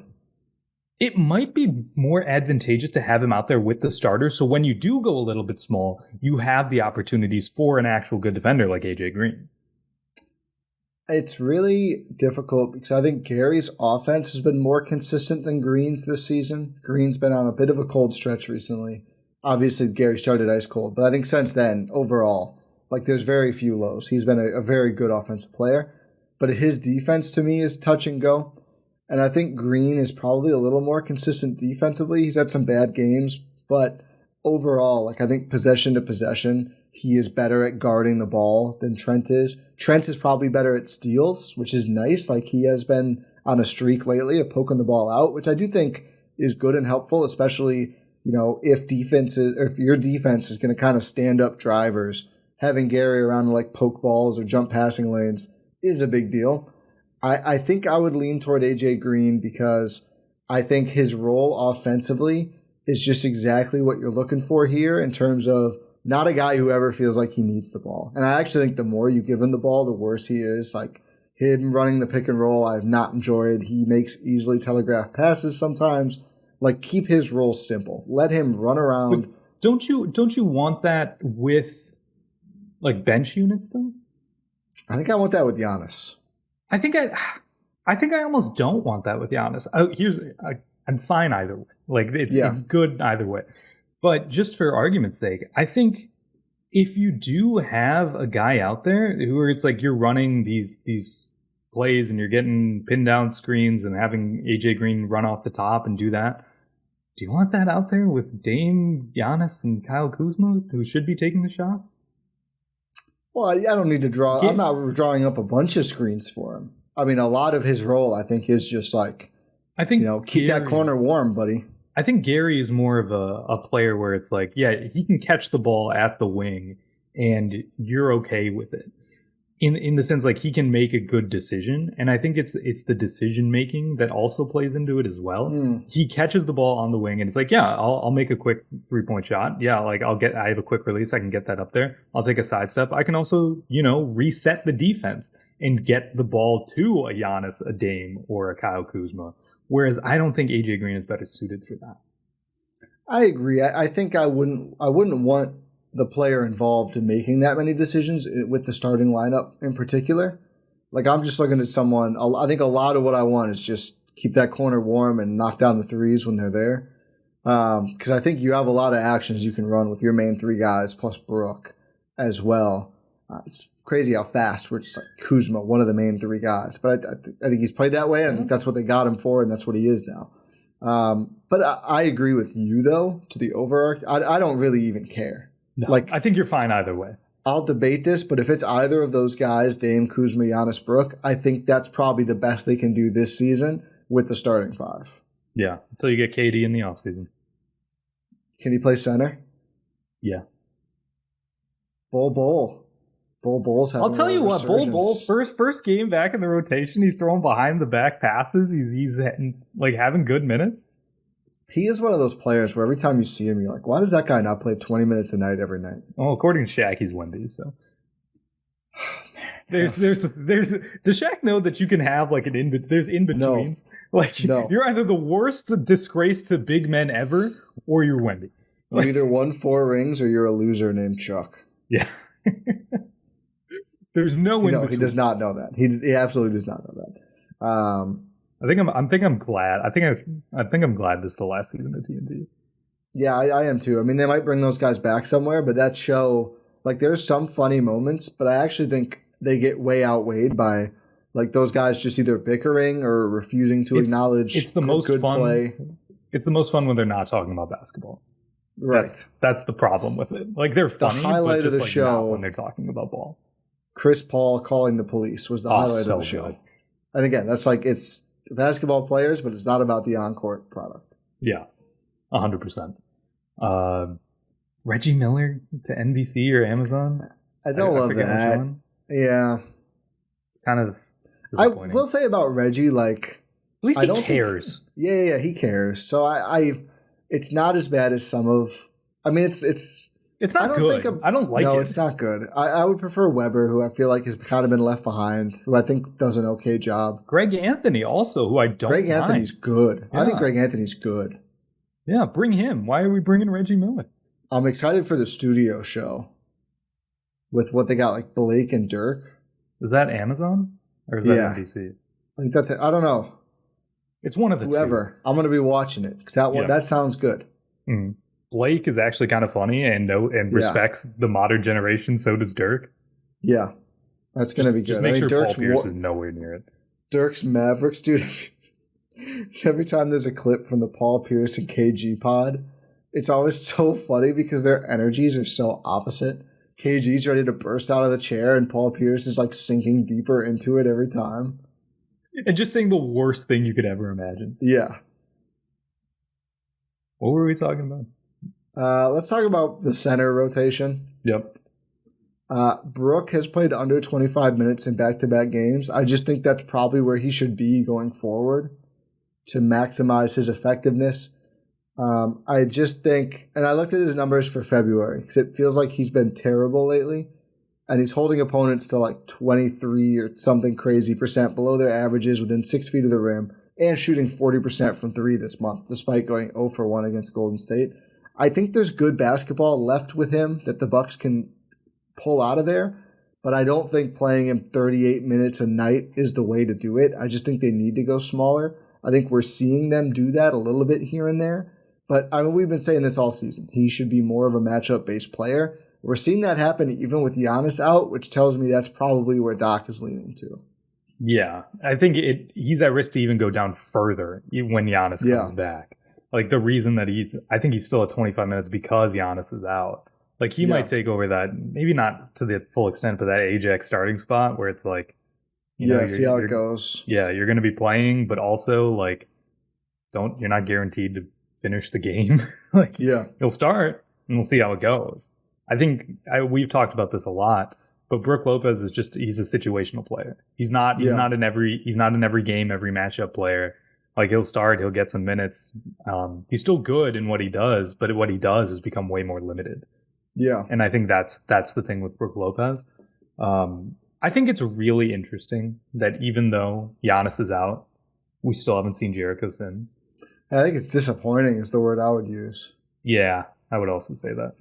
It might be more advantageous to have him out there with the starter. So when you do go a little bit small, you have the opportunities for an actual good defender like AJ Green. It's really difficult because I think Gary's offense has been more consistent than Green's this season. Green's been on a bit of a cold stretch recently. Obviously, Gary started ice cold, but I think since then, overall, like, there's very few lows. He's been a very good offensive player, but his defense to me is touch and go. And I think Green is probably a little more consistent defensively. He's had some bad games, but overall, like, I think possession to possession, he is better at guarding the ball than Trent is. Trent is probably better at steals, which is nice. Like, he has been on a streak lately of poking the ball out, which I do think is good and helpful, especially if your defense is going to kind of stand up drivers, having Gary around to like poke balls or jump passing lanes is a big deal. I think I would lean toward AJ Green because I think his role offensively is just exactly what you're looking for here in terms of not a guy who ever feels like he needs the ball. And I actually think the more you give him the ball, the worse he is. Like, him running the pick and roll, I've not enjoyed. He makes easily telegraphed passes sometimes. Like, keep his role simple. Let him run around. But don't you want that with like bench units though? I think I want that with Giannis. I think I almost don't want that with Giannis. I'm fine either way. Like, it's good either way. But just for argument's sake, I think if you do have a guy out there who it's like you're running these plays and you're getting pinned down screens and having AJ Green run off the top and do that, do you want that out there with Dame, Giannis, and Kyle Kuzma, who should be taking the shots? Well, I don't need to draw. I'm not drawing up a bunch of screens for him. I mean, a lot of his role, I think, is just like, keep that corner warm, buddy. I think Gary is more of a player where it's like, he can catch the ball at the wing and you're okay with it. in the sense like he can make a good decision, and I think it's the decision making that also plays into it as well. He catches the ball on the wing and it's like, yeah, I'll make a quick 3-point shot. Yeah, like I have a quick release, I can get that up there. I'll take a sidestep. I can also, reset the defense and get the ball to a Giannis, a Dame, or a Kyle Kuzma. Whereas I don't think AJ Green is better suited for that. I agree. I think I wouldn't want the player involved in making that many decisions with the starting lineup in particular. Like, I'm just looking at someone, I think a lot of what I want is just keep that corner warm and knock down the threes when they're there. Because I think you have a lot of actions you can run with your main three guys plus Brook as well. It's crazy how fast we're just like Kuzma, one of the main three guys. But I think he's played that way. I think that's what they got him for, and that's what he is now. But I agree with you, though, to the overarch. I don't really even care. No, like, I think you're fine either way. I'll debate this, but if it's either of those guys, Dame, Kuzma, Giannis, Brook, I think that's probably the best they can do this season with the starting five. Yeah, until you get KD in the offseason. Can he play center? Yeah. Bull's having I'll tell you what, Bull, first game back in the rotation, he's throwing behind the back passes. He's like having good minutes. He is one of those players where every time you see him, you're like, why does that guy not play 20 minutes a night every night? Well, according to Shaq, he's Wendy, so. Does Shaq know that you can have like there's in-betweens? No. Like, no. You're either the worst disgrace to big men ever, or you're Wendy. You either won 4 rings or you're a loser named Chuck. Yeah. There's no in between. He does not know that. He absolutely does not know that. I'm glad. I think I'm glad this is the last season of TNT. Yeah, I am too. I mean, they might bring those guys back somewhere, but that show, like, there's some funny moments, but I actually think they get way outweighed by like those guys just either bickering or refusing to acknowledge. It's the most fun play. It's the most fun when they're not talking about basketball. Right. That's the problem with it. Like, they're funny, the highlight but just of the like show not when they're talking about ball. Chris Paul calling the police was the highlight of the show. Good. And again, that's like, it's basketball players, but it's not about the on-court product. Yeah, 100%. Reggie Miller to NBC or Amazon? I don't love that. Yeah. It's kind of disappointing. I will say about Reggie, like... At least he cares. Yeah, he cares. So it's not as bad as some of... I mean, it's not good. I don't like it. No, it's not good. I would prefer Weber, who I feel like has kind of been left behind, who I think does an okay job. Greg Anthony also, who I don't Greg mind. Anthony's good. Yeah. I think Greg Anthony's good. Yeah, bring him. Why are we bringing Reggie Miller? I'm excited for the studio show with what they got, like Blake and Dirk. Is that Amazon? Or is that NBC? I think that's it. I don't know. It's one of the two. I'm going to be watching it because that sounds good. Mm-hmm. Blake is actually kind of funny and respects the modern generation. So does Dirk. Yeah, that's going to be good. Just make sure Dirk's Paul Pierce is nowhere near it. Dirk's Mavericks, dude. Every time there's a clip from the Paul Pierce and KG pod, it's always so funny because their energies are so opposite. KG's ready to burst out of the chair and Paul Pierce is like sinking deeper into it every time. And just saying the worst thing you could ever imagine. Yeah. What were we talking about? Let's talk about the center rotation. Yep. Brook has played under 25 minutes in back-to-back games. I just think that's probably where he should be going forward to maximize his effectiveness. I just think, and I looked at his numbers for February because it feels like he's been terrible lately, and he's holding opponents to like 23 or something crazy % below their averages within 6 feet of the rim and shooting 40% from 3 this month, despite going 0 for 1 against Golden State. I think there's good basketball left with him that the Bucks can pull out of there, but I don't think playing him 38 minutes a night is the way to do it. I just think they need to go smaller. I think we're seeing them do that a little bit here and there, but I mean, we've been saying this all season. He should be more of a matchup-based player. We're seeing that happen even with Giannis out, which tells me that's probably where Doc is leaning to. Yeah, I think he's at risk to even go down further when Giannis comes back. Like, the reason that I think he's still at 25 minutes because Giannis is out. Like, he might take over that, maybe not to the full extent, but that Ajax starting spot where it's like, see how it goes. Yeah, you're going to be playing, but also, like, you're not guaranteed to finish the game. Like, you'll start, and we'll see how it goes. I think we've talked about this a lot. But Brook Lopez is he's a situational player. He's not in every game, every matchup player. Like, he'll start, he'll get some minutes. He's still good in what he does, but what he does has become way more limited. Yeah. And I think that's the thing with Brook Lopez. I think it's really interesting that even though Giannis is out, we still haven't seen Jericho Sims. I think it's disappointing is the word I would use. Yeah, I would also say that.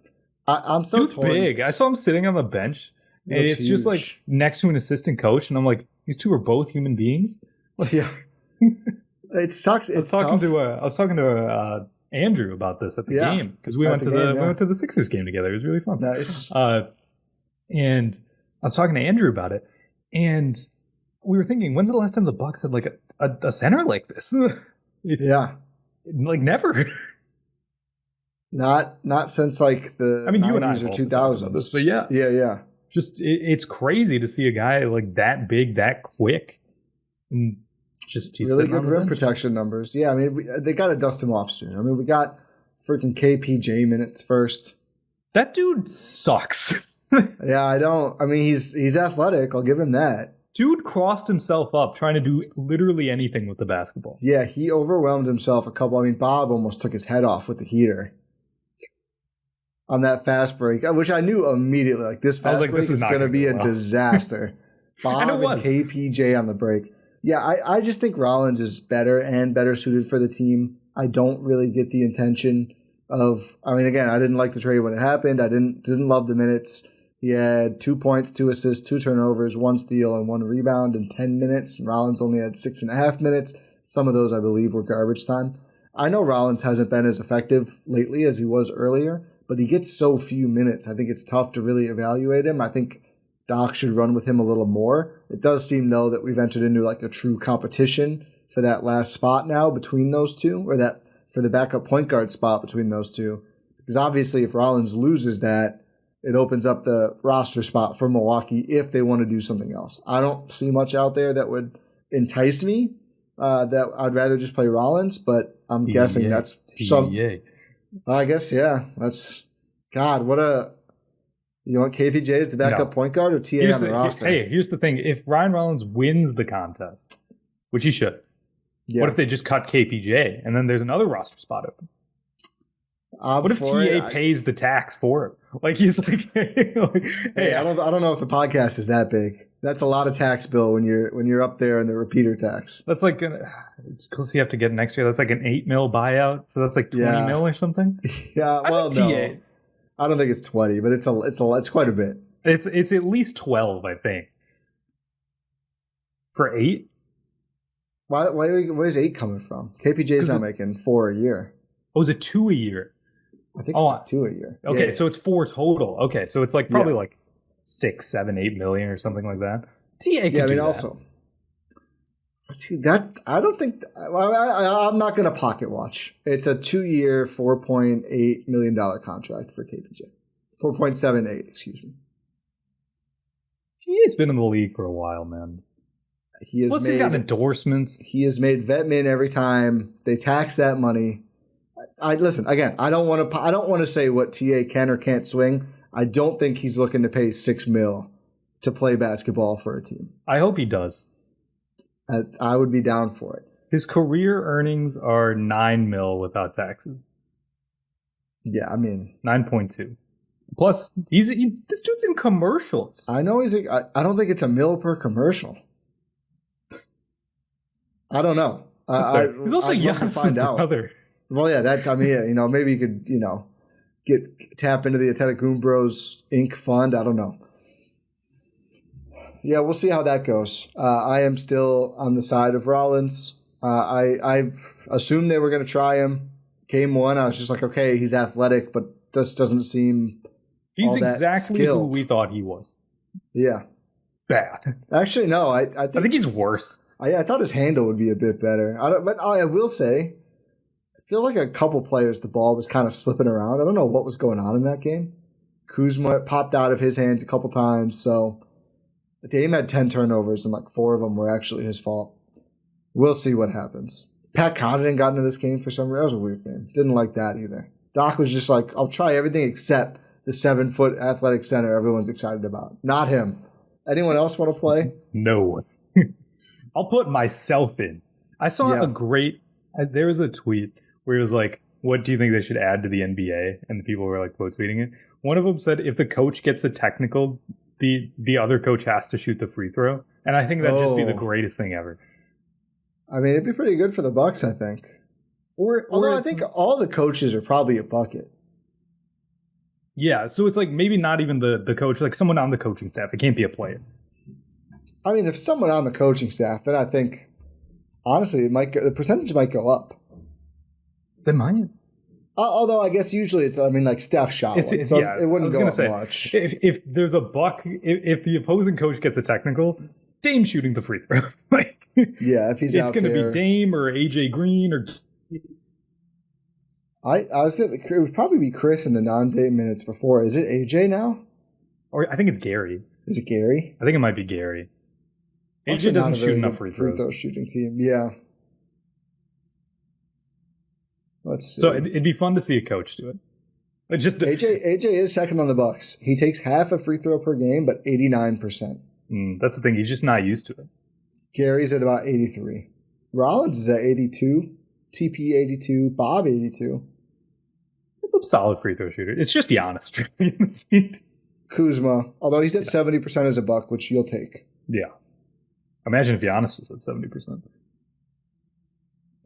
I'm so torn. Big. I saw him sitting on the bench, and it's huge. Just like next to an assistant coach, and I'm like, these two are both human beings. Yeah. It sucks. I was talking to Andrew about this at the game because we went to the Sixers game together. It was really fun. Nice. And I was talking to Andrew about it, and we were thinking, when's the last time the Bucks had like a center like this? Like never. Not since like the 90s or 2000s. But yeah. Just it's crazy to see a guy like that big, that quick, and just he's really good rim protection numbers. Yeah, I mean they got to dust him off soon. I mean we got freaking KPJ minutes first. That dude sucks. Yeah, I mean he's athletic. I'll give him that. Dude crossed himself up trying to do literally anything with the basketball. Yeah, he overwhelmed himself a couple. I mean Bob almost took his head off with the heater on that fast break, which I knew immediately. Like this fast break is going to be a disaster. Bob and KPJ on the break. Yeah, I just think Rollins is better and better suited for the team. I don't really get the intention of. I mean, again, I didn't like the trade when it happened. I didn't love the minutes. He had 2 points, 2 assists, 2 turnovers, 1 steal, and 1 rebound in 10 minutes. And Rollins only had 6.5 minutes. Some of those, I believe, were garbage time. I know Rollins hasn't been as effective lately as he was earlier, but he gets so few minutes. I think it's tough to really evaluate him. I think Doc should run with him a little more. It does seem, though, that we've entered into like a true competition for that last spot now between those two, or that for the backup point guard spot between those two. Because obviously if Rollins loses that, it opens up the roster spot for Milwaukee if they want to do something else. I don't see much out there that would entice me. That I'd rather just play Rollins, but I'm guessing that's some. I guess, yeah. That's God. What a. You want KPJ as the backup point guard or TA on the roster? Here's the thing: if Ryan Rollins wins the contest, which he should, what if they just cut KPJ and then there's another roster spot open? What if TA pays the tax for it? Like he's like, hey, I don't know if the podcast is that big. That's a lot of tax bill when you're up there in the repeater tax. That's like it's because you have to get next year. That's like an $8 million buyout. So that's like 20 mil or something. Yeah, well, no, I don't think it's 20, but it's quite a bit. It's at least 12, I think. For 8. Where's 8 coming from? KPJ's not making 4 a year. Oh, is it 2 a year? I think it's like 2 a year. Okay, so it's 4 total. Okay, so it's like probably like 6, 7, 8 million or something like that. TA can do that. Also, see, that I don't think. I'm not going to pocket watch. It's a 2-year, $4.8 million contract for KPJ. 4.78, excuse me. TA's been in the league for a while, man. He's got endorsements. He has made vet min every time. They tax that money. Listen again. I don't want to say what TA can or can't swing. I don't think he's looking to pay $6 million to play basketball for a team. I hope he does. I would be down for it. His career earnings are $9 million without taxes. Yeah, I mean 9.2. Plus, this dude's in commercials. I know I don't think it's $1 million per commercial. I don't know. He's also Giannis' brother. Well, yeah, maybe you could, tap into the Antetokounmpo's Inc. fund. I don't know. Yeah, we'll see how that goes. I am still on the side of Rollins. I've assumed they were going to try him. Game 1, I was just like, okay, he's athletic, but this doesn't seem He's exactly skilled. Who we thought he was. Yeah. Bad. Actually, no. I think he's worse. I thought his handle would be a bit better. But I will say, I feel like a couple players, the ball was kind of slipping around. I don't know what was going on in that game. Kuzma popped out of his hands a couple times. So Dame had 10 turnovers, and like 4 of them were actually his fault. We'll see what happens. Pat Connaughton got into this game for some reason. That was a weird game. Didn't like that either. Doc was just like, I'll try everything except the 7-foot athletic center everyone's excited about. Not him. Anyone else want to play? No. I'll put myself in. I saw a great, there was a tweet where it was like, what do you think they should add to the NBA? And the people were like quote tweeting it. One of them said, if the coach gets a technical, the other coach has to shoot the free throw. And I think that'd just be the greatest thing ever. I mean, it'd be pretty good for the Bucks, I think. Although I think all the coaches are probably a bucket. Yeah, so it's like maybe not even the coach, like someone on the coaching staff. It can't be a player. I mean, if someone on the coaching staff, then I think, honestly, the percentage might go up. Then might. Although I guess usually it's, like Steph shot one, so it wouldn't go up much. If there's a buck, if the opposing coach gets a technical, Dame shooting the free throw. If he's out there. It's going to be Dame or AJ Green or... it would probably be Khris in the non-Dame minutes before. Is it AJ now? Or I think it's Gary. Is it Gary? I think it might be Gary. AJ doesn't shoot enough free throws. Free throw shooting team, yeah. Let's see. So it'd be fun to see a coach do it. But just AJ is second on the Bucks. He takes half a free throw per game, but 89%. That's the thing. He's just not used to it. Gary's at about 83. Rollins is at 82. TP 82. Bob 82. It's a solid free throw shooter. It's just Giannis. Kuzma, although he's at 70% as a Buck, which you'll take. Yeah. Imagine if Giannis was at 70%.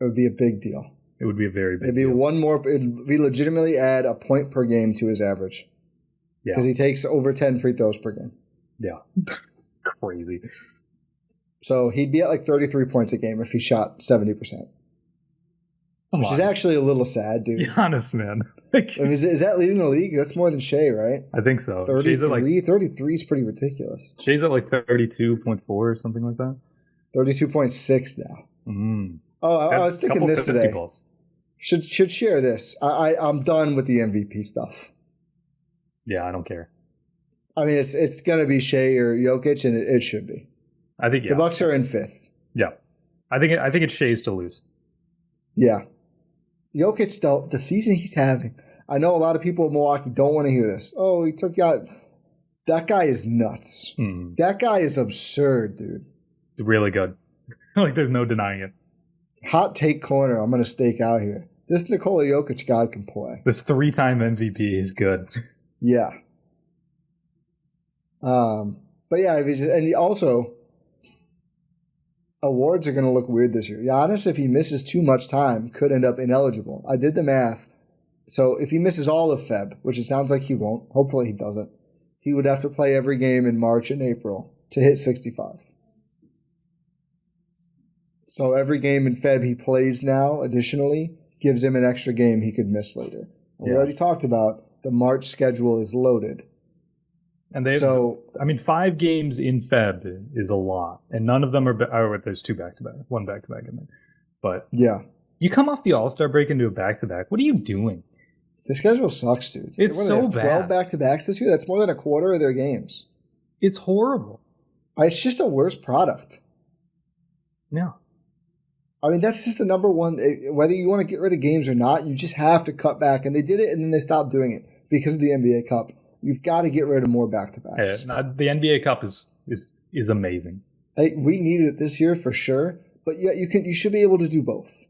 It would be a big deal. It would be a very big deal. It'd be legitimately add a point per game to his average. Yeah. Because he takes over 10 free throws per game. Yeah. Crazy. So he'd be at like 33 points a game if he shot 70%. Which is actually a little sad, dude. Giannis, man. Is that leading the league? That's more than Shea, right? I think so. 33 is pretty ridiculous. Shea's at like 32.4 or something like that. 32.6 now. I was thinking this today. Balls. Should share this. I'm done with the MVP stuff. Yeah, I don't care. I mean, it's going to be Shea or Jokic, and it should be. I think the Bucks are in 5th. Yeah, I think it's Shea's to lose. Yeah, Jokic though, the season he's having. I know a lot of people in Milwaukee don't want to hear this. Oh, he took out. That guy is nuts. That guy is absurd, dude. Really good. Like there's no denying it. Hot take corner. I'm going to stake out here. This Nikola Jokic guy can play. This 3-time MVP is good. Yeah. But yeah, and also, awards are going to look weird this year. Giannis, if he misses too much time, could end up ineligible. I did the math. So if he misses all of Feb, which it sounds like he won't, hopefully he doesn't, he would have to play every game in March and April to hit 65. So every game in Feb he plays now, additionally, gives him an extra game he could miss later. We already talked about the March schedule is loaded. And 5 games in Feb is a lot. And none of them are there's 2 back-to-back, 1 back-to-back in there. But yeah, you come off the All-Star break into a back-to-back. What are you doing? The schedule sucks, dude. It's so bad. 12 back-to-backs this year? That's more than a quarter of their games. It's horrible. It's just a worse product. Yeah. I mean, that's just the number one. Whether you want to get rid of games or not, you just have to cut back. And they did it, and then they stopped doing it because of the NBA Cup. You've got to get rid of more back-to-backs. Yeah, the NBA Cup is amazing. We needed it this year for sure, but yeah, you should be able to do both.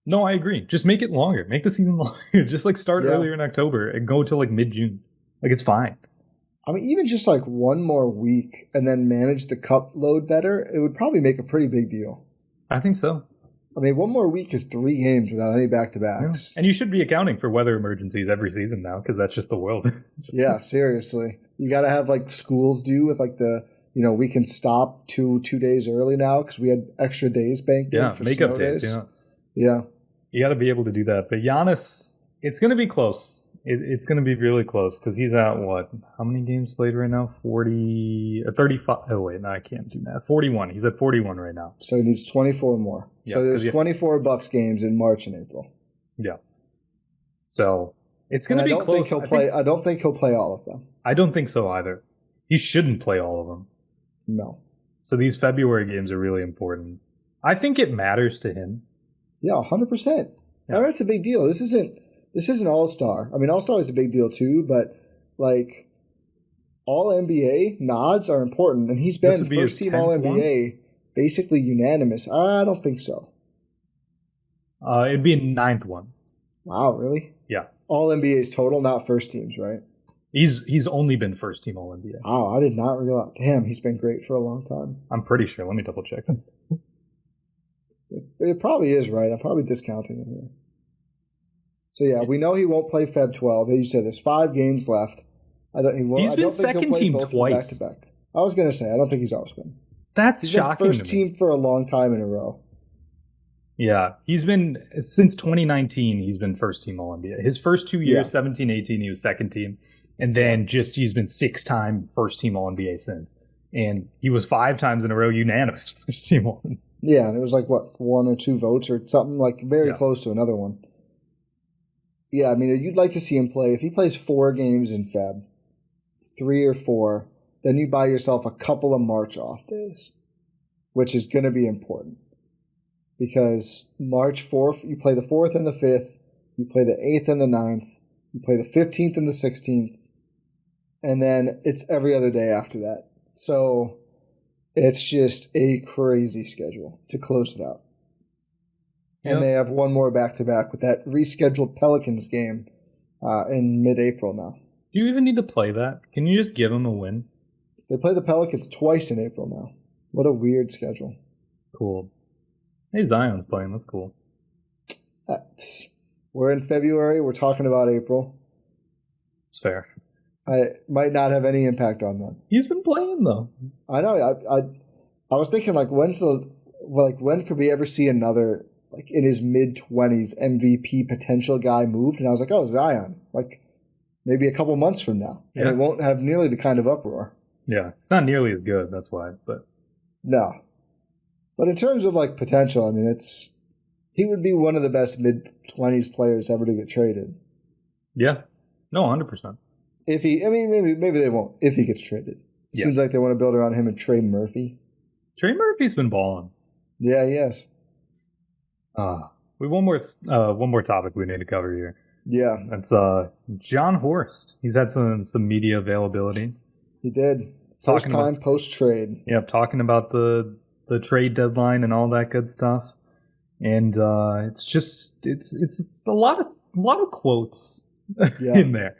No, I agree. Just make it longer. Make the season longer. Just like start earlier in October and go till like mid-June. Like it's fine. I mean, even just like one more week and then manage the cup load better, it would probably make a pretty big deal. I think so. I mean, one more week is 3 games without any back-to-backs. Yeah. And you should be accounting for weather emergencies every season now because that's just the world. Yeah, seriously. You got to have like schools do with like the, we can stop 2 days early now because we had extra days banked in for makeup snow days. Yeah. You got to be able to do that. But Giannis, it's going to be close. It's going to be really close because he's at what? How many games played right now? 35. Oh, wait. No, I can't do that. 41. He's at 41 right now. So he needs 24 more. Yeah, so there's 24 Bucks games in March and April. Yeah. So it's going to be close. I don't think he'll play all of them. I don't think so either. He shouldn't play all of them. No. So these February games are really important. I think it matters to him. Yeah, 100%. Yeah. That's a big deal. This isn't All-Star. I mean, All-Star is a big deal too, but like all NBA nods are important, and he's been first team All NBA, basically unanimous. I don't think so. It'd be a 9th one. Wow, really? Yeah. All NBA's total, not first teams, right? He's only been first team All NBA. Wow, I did not realize. Damn, he's been great for a long time. I'm pretty sure. Let me double check. It probably is right. I'm probably discounting him here. So yeah, we know he won't play Feb 12. As you said, there's 5 games left. He's been second team twice. Back-to-back. I was going to say, I don't think he's always been. That's shocking. He's been first team for a long time in a row. Yeah, he's been, since 2019, he's been first team All NBA. His first 2 years, 17, 18, he was second team. And then he's been 6-time first team All NBA since. And he was 5 times in a row unanimous first team All NBA. Yeah, and it was like, 1 or 2 votes or something, like very close to another one. Yeah, I mean, you'd like to see him play. If he plays 4 games in Feb, 3 or 4, then you buy yourself a couple of March off days, which is going to be important. Because March 4th, you play the 4th and the 5th, you play the 8th and the 9th, you play the 15th and the 16th, and then it's every other day after that. So it's just a crazy schedule to close it out. Yep. And they have one more back-to-back with that rescheduled Pelicans game in mid-April now. Do you even need to play that? Can you just give them a win? They play the Pelicans twice in April now. What a weird schedule. Cool. Hey, Zion's playing. That's cool. We're in February. We're talking about April. It's fair. I might not have any impact on them. He's been playing, though. I know. I was thinking, like, when could we ever see another, like, in his mid-20s MVP potential guy moved? And I was like, oh, Zion. Like, maybe a couple months from now. Yeah. And it won't have nearly the kind of uproar. Yeah. It's not nearly as good. That's why. But no. But in terms of, like, potential, I mean, he would be one of the best mid-20s players ever to get traded. Yeah. No, 100%. Maybe they won't if he gets traded. It seems like they want to build around him and Trey Murphy. Trey Murphy's been balling. Yeah, he has. We have one more topic we need to cover here. Yeah. That's Jon Horst. He's had some media availability. He did. First time post-trade. Yeah, talking about the trade deadline and all that good stuff. And it's a lot of quotes in there.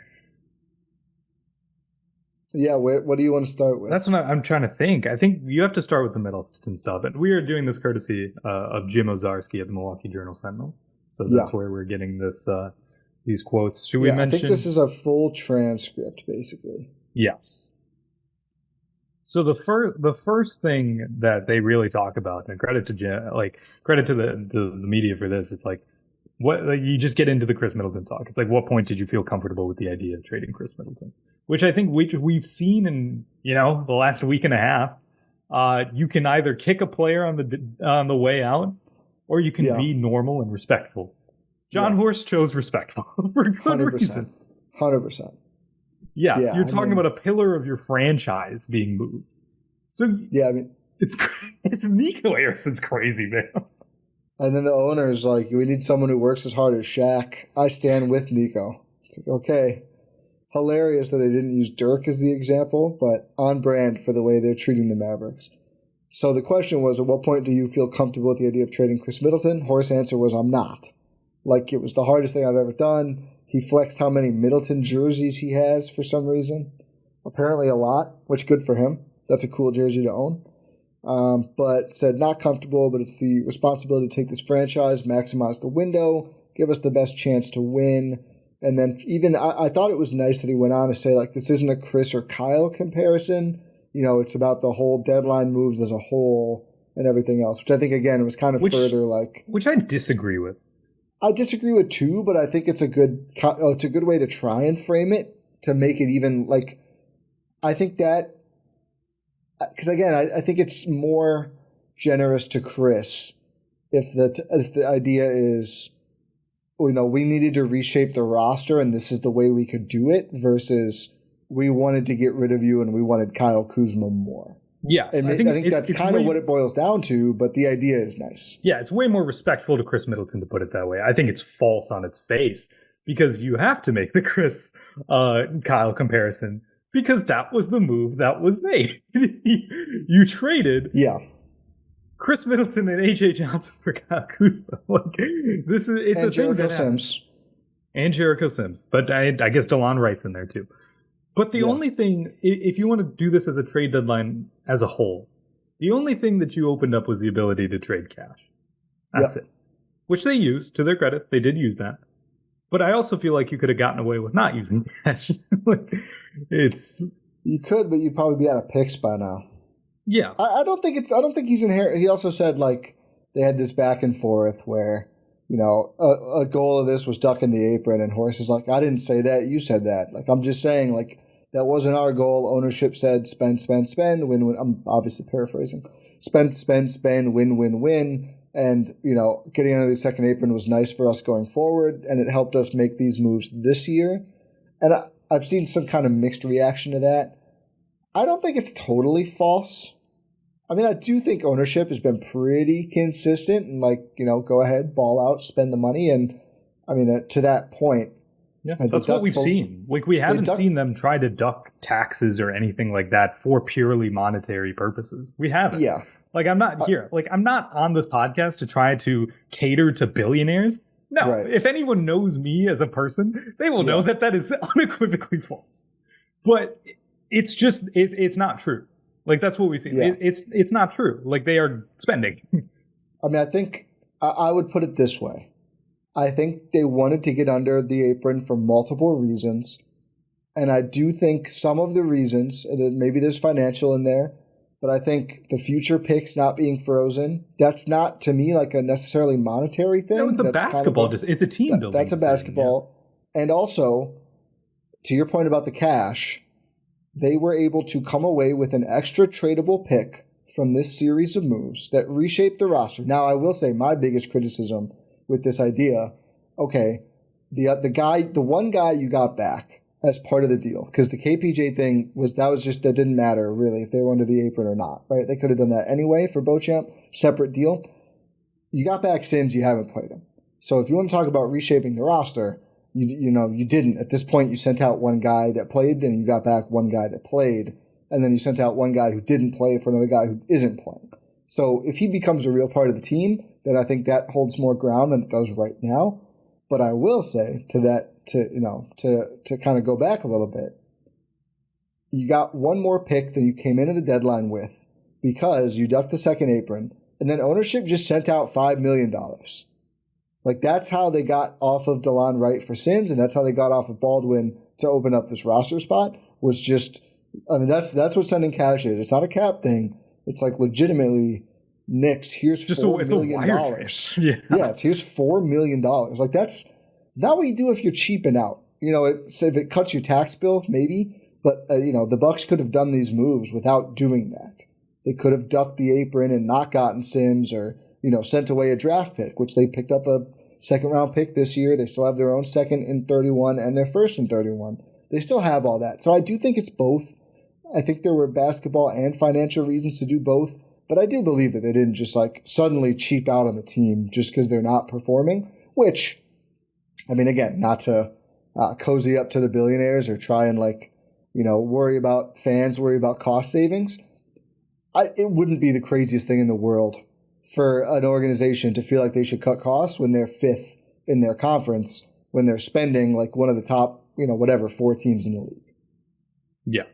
Yeah, what do you want to start with? That's what I'm trying to think. I think you have to start with the Middleton stuff. And we are doing this courtesy of Jim Ozarski at the Milwaukee Journal-Sentinel. So that's where we're getting these quotes. Should we mention? I think this is a full transcript, basically. Yes. So the first thing that they really talk about, and credit to the media for this, it's like, you just get into the Khris Middleton talk. It's like, what point did you feel comfortable with the idea of trading Khris Middleton? Which I think we've seen in the last week and a half. You can either kick a player on the way out, or you can be normal and respectful. Jon Horst chose respectful for good 100%. reason. 100%. Yeah, you're talking about a pillar of your franchise being moved. So it's Nico Harrison's crazy, man. And then the owner's like, we need someone who works as hard as Shaq. I stand with Nico. It's like, okay. Hilarious that they didn't use Dirk as the example, but on brand for the way they're treating the Mavericks. So the question was, at what point do you feel comfortable with the idea of trading Khris Middleton? Horst's answer was, I'm not. Like, it was the hardest thing I've ever done. He flexed how many Middleton jerseys he has for some reason. Apparently a lot, which good for him. That's a cool jersey to own. But said not comfortable, but it's the responsibility to take this franchise, maximize the window, give us the best chance to win. And then even I thought it was nice that he went on to say, like, this isn't a Khris or Kyle comparison. It's about the whole deadline moves as a whole and everything else, which I think, again, it was kind of further like... Which I disagree with. I disagree with too, but I think it's a good way to try and frame it, to make it even, like... I think that... Because, again, I think it's more generous to Khris if the idea is, we needed to reshape the roster and this is the way we could do it, versus we wanted to get rid of you and we wanted Kyle Kuzma more. Yes. And I think that's kind of what it boils down to, but the idea is nice. Yeah, it's way more respectful to Khris Middleton to put it that way. I think it's false on its face because you have to make the Khris Kyle comparison because that was the move that was made. You traded Khris Middleton and AJ Johnson for Kyle Kuzma. It's and a Jericho thing that Sims. And Jericho Sims. But I guess DeLon Wright's in there too. But the only thing, if you want to do this as a trade deadline as a whole, the only thing that you opened up was the ability to trade cash. That's it. Which they used, to their credit. They did use that. But I also feel like you could have gotten away with not using cash. You could, but you'd probably be out of picks by now. Yeah. I don't think he's inherent. He also said they had this back and forth where, a goal of this was ducking the apron, and Horst is like, I didn't say that, you said that. I'm just saying, that wasn't our goal. Ownership said spend, win, win. I'm obviously paraphrasing. Spend, win. And, getting under the second apron was nice for us going forward, and it helped us make these moves this year. And I've seen some kind of mixed reaction to that. I don't think it's totally false. I mean, I do think ownership has been pretty consistent and, go ahead, ball out, spend the money. And, I mean, to that point. Yeah, that's what we've seen. We haven't seen them try to duck taxes or anything like that for purely monetary purposes. We haven't. Yeah. I'm not here. I'm not on this podcast to try to cater to billionaires. No, if anyone knows me as a person, they will know that is unequivocally false. But it's just, it's not true. That's what we see. Yeah. It's not true. They are spending. I mean, I think I would put it this way. I think they wanted to get under the apron for multiple reasons. And I do think some of the reasons, maybe there's financial in there, but I think the future picks not being frozen, that's not, to me, a necessarily monetary thing. No, it's a basketball. It's a team building. That's a basketball. Yeah. And also, to your point about the cash, they were able to come away with an extra tradable pick from this series of moves that reshaped the roster. Now, I will say my biggest criticism with this idea, okay, the one guy you got back as part of the deal, because the KPJ thing that didn't matter really if they were under the apron or not, right? They could have done that anyway for Beauchamp, separate deal. You got back Sims, you haven't played him. So if you want to talk about reshaping the roster, you didn't. At this point, you sent out one guy that played, and you got back one guy that played, and then you sent out one guy who didn't play for another guy who isn't playing. So if he becomes a real part of the team, then I think that holds more ground than it does right now. But I will say to kind of go back a little bit, you got one more pick than you came into the deadline with because you ducked the second apron, and then ownership just sent out $5 million. That's how they got off of DeLon Wright for Sims, and that's how they got off of Baldwin to open up this roster spot. Was just, I mean, that's what sending cash is. It's not a cap thing. It's legitimately, Knicks, here's $4 million. Here's $4 million. That's not what you do if you're cheaping out. If it cuts your tax bill, maybe. But, the Bucks could have done these moves without doing that. They could have ducked the apron and not gotten Sims or, sent away a draft pick, which they picked up a second-round pick this year. They still have their own second in 31 and their first in 31. They still have all that. So I do think it's both. I think there were basketball and financial reasons to do both. But I do believe that they didn't just suddenly cheap out on the team just because they're not performing, which, I mean, again, not to cozy up to the billionaires or try and worry about fans, worry about cost savings. It wouldn't be the craziest thing in the world for an organization to feel like they should cut costs when they're fifth in their conference, when they're spending one of the top, 4 teams in the league. Yeah.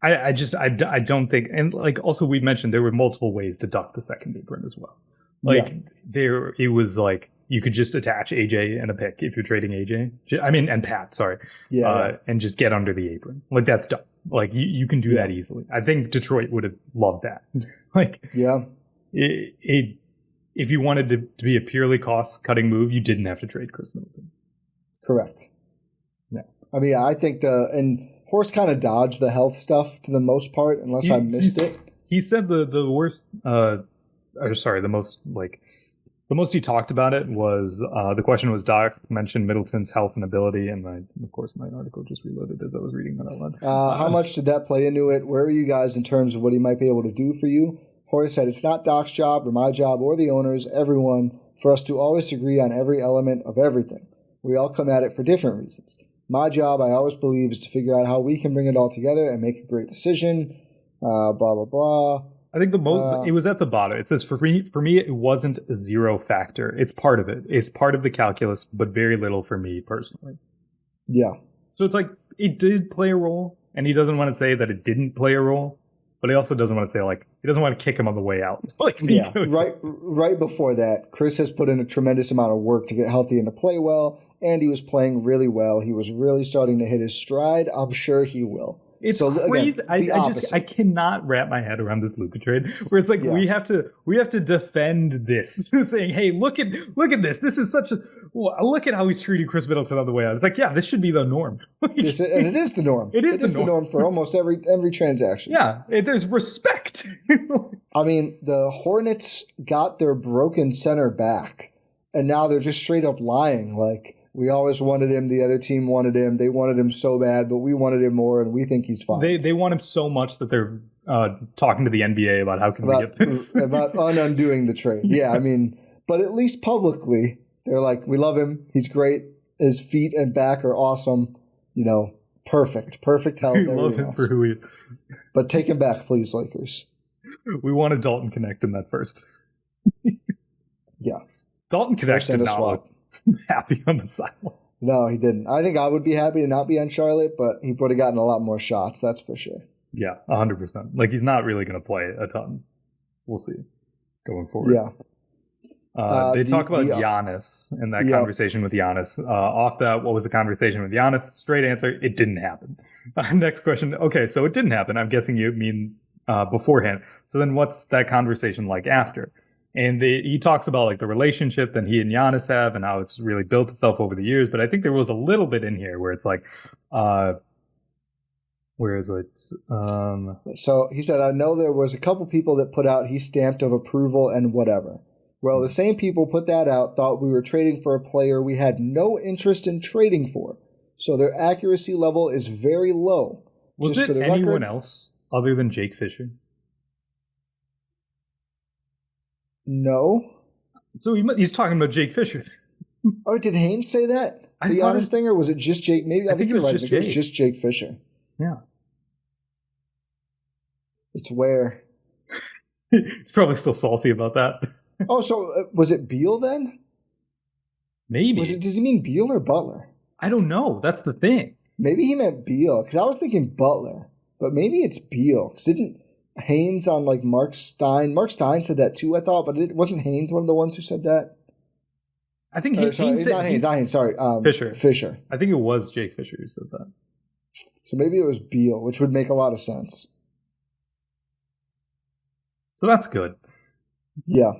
I don't think, and also we mentioned there were multiple ways to duck the second apron as well. It was you could just attach AJ and a pick if you're trading AJ. And Pat, sorry. And just get under the apron. That's done. You can do that easily. I think Detroit would have loved that. If you wanted to be a purely cost-cutting move, you didn't have to trade Khris Middleton. Correct. Yeah. I mean, I think and Horst kind of dodged the health stuff to the most part, unless I missed it. He said the worst, the most he talked about it was, the question was, Doc mentioned Middleton's health and ability, and of course my article just reloaded as I was reading that out loud. How much did that play into it? Where are you guys in terms of what he might be able to do for you? Horst said, it's not Doc's job or my job or the owners, everyone. for us to always agree on every element of everything. We all come at it for different reasons. My job, I always believe, is to figure out how we can bring it all together and make a great decision. Blah, blah, blah. I think it was at the bottom. It says, for me, it wasn't a zero factor. It's part of it. It's part of the calculus, but very little for me personally. Yeah. So it's like, it did play a role, and he doesn't want to say that it didn't play a role, but he also doesn't want to say, like, he doesn't want to kick him on the way out. Right before that, Khris has put in a tremendous amount of work to get healthy and to play well, and he was playing really well. He was really starting to hit his stride. I'm sure he will. It's crazy. Again, I cannot wrap my head around this Luka trade where it's like we have to defend this, saying, "Hey, look at this. This is such a look at how he's treating Khris Middleton on the way out." It's like, yeah, this should be the norm, and it is the norm. It is the norm for almost every transaction. Yeah, there's respect. I mean, the Hornets got their broken center back, and now they're just straight up lying. Like, we always wanted him. The other team wanted him. They wanted him so bad, but we wanted him more, and we think he's fine. They want him so much that they're talking to the NBA about how can we get this. About undoing the trade. Yeah, I mean, but at least publicly, they're like, we love him. He's great. His feet and back are awesome. You know, perfect health. We love him for who he is. But take him back, please, Lakers. We want a Dalton Connect in that first. Yeah. Dalton Connect did not look happy on the sideline. No, he didn't. I think I would be happy to not be on Charlotte, but he would have gotten a lot more shots, that's for sure. Yeah, 100%. Like, he's not really going to play a ton. We'll see going forward. Yeah. They talk about Giannis and that conversation with Giannis. Off that, what was the conversation with Giannis? Straight answer, it didn't happen. Next question. Okay, so it didn't happen. I'm guessing you mean beforehand. So then what's that conversation like after? And he talks about like the relationship that he and Giannis have and how it's really built itself over the years. But I think there was a little bit in here where it's like, where is it? So he said, I know there was a couple people that put out he stamped of approval and whatever. Well, the same people put that out thought we were trading for a player we had no interest in trading for. So their accuracy level is very low. Was it anyone else other than Jake Fisher? No. So he's talking about Jake Fisher. Oh, did Haynes say that? The honest thing, or was it just Jake? Maybe I think you're right. It was just Jake Fisher. Yeah. It's where he's probably still salty about that. Oh, so was it Beal then? Maybe. Does he mean Beal or Butler? I don't know. That's the thing. Maybe he meant Beal because I was thinking Butler, but maybe it's Beal because didn't Haynes on like Mark Stein? Mark Stein said that too, I thought, but it wasn't Haynes one of the ones who said that. I think Haynes said not Haynes. Sorry, Fisher. I think it was Jake Fisher who said that. So maybe it was Beal, which would make a lot of sense. So that's good. Yeah.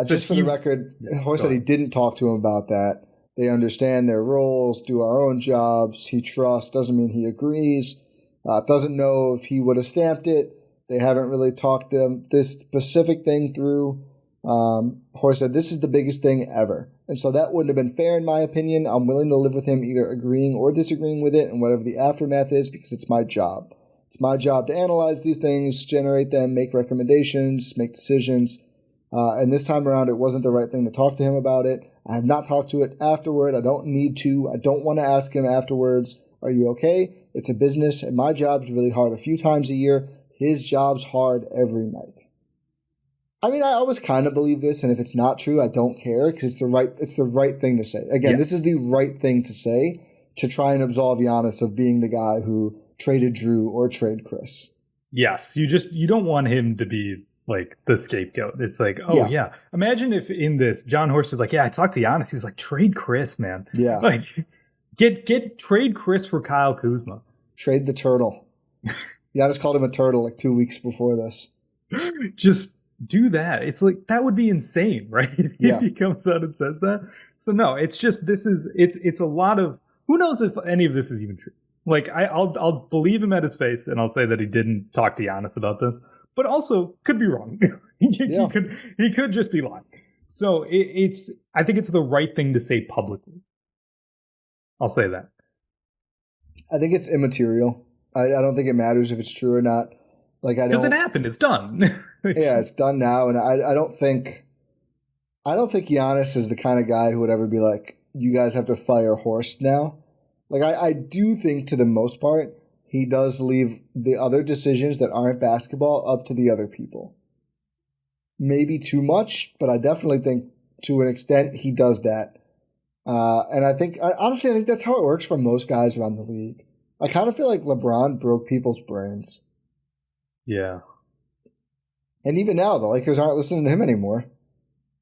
Just for the record, Horst said he didn't talk to him about that. They understand their roles, do our own jobs. He trusts, doesn't mean he agrees. Doesn't know if he would have stamped it. They haven't really talked this specific thing through. Horst said, this is the biggest thing ever. And so that wouldn't have been fair in my opinion. I'm willing to live with him either agreeing or disagreeing with it and whatever the aftermath is because it's my job. It's my job to analyze these things, generate them, make recommendations, make decisions. And this time around, it wasn't the right thing to talk to him about it. I have not talked to it afterward. I don't need to. I don't want to ask him afterwards, are you okay? It's a business, and my job's really hard a few times a year. His job's hard every night. I mean, I always kind of believe this, and if it's not true, I don't care because it's the right thing to say. Again, This is the right thing to say to try and absolve Giannis of being the guy who traded Drew or trade Khris. Yes, you don't want him to be like the scapegoat. It's like, imagine if in this Jon Horst is like, I talked to Giannis. He was like, trade Khris, man. Yeah, like get trade Khris for Kyle Kuzma. Trade the turtle. Giannis called him a turtle like 2 weeks before this. Just do that. It's like that would be insane, right? Yeah. If he comes out and says that. So no, it's just it's a lot of who knows if any of this is even true. Like I'll believe him at his face and I'll say that he didn't talk to Giannis about this, but also could be wrong. He could just be lying. So I think it's the right thing to say publicly. I'll say that. I think it's immaterial. I don't think it matters if it's true or not. Like, I don't, because it happened. It's done. Yeah, it's done now, and I don't think I don't think Giannis is the kind of guy who would ever be like, you guys have to fire Horst now. Like, I do think to the most part, he does leave the other decisions that aren't basketball up to the other people. Maybe too much, but I definitely think to an extent he does that. And I think, honestly, I think that's how it works for most guys around the league. I kind of feel like LeBron broke people's brains. Yeah. And even now, the Lakers aren't listening to him anymore.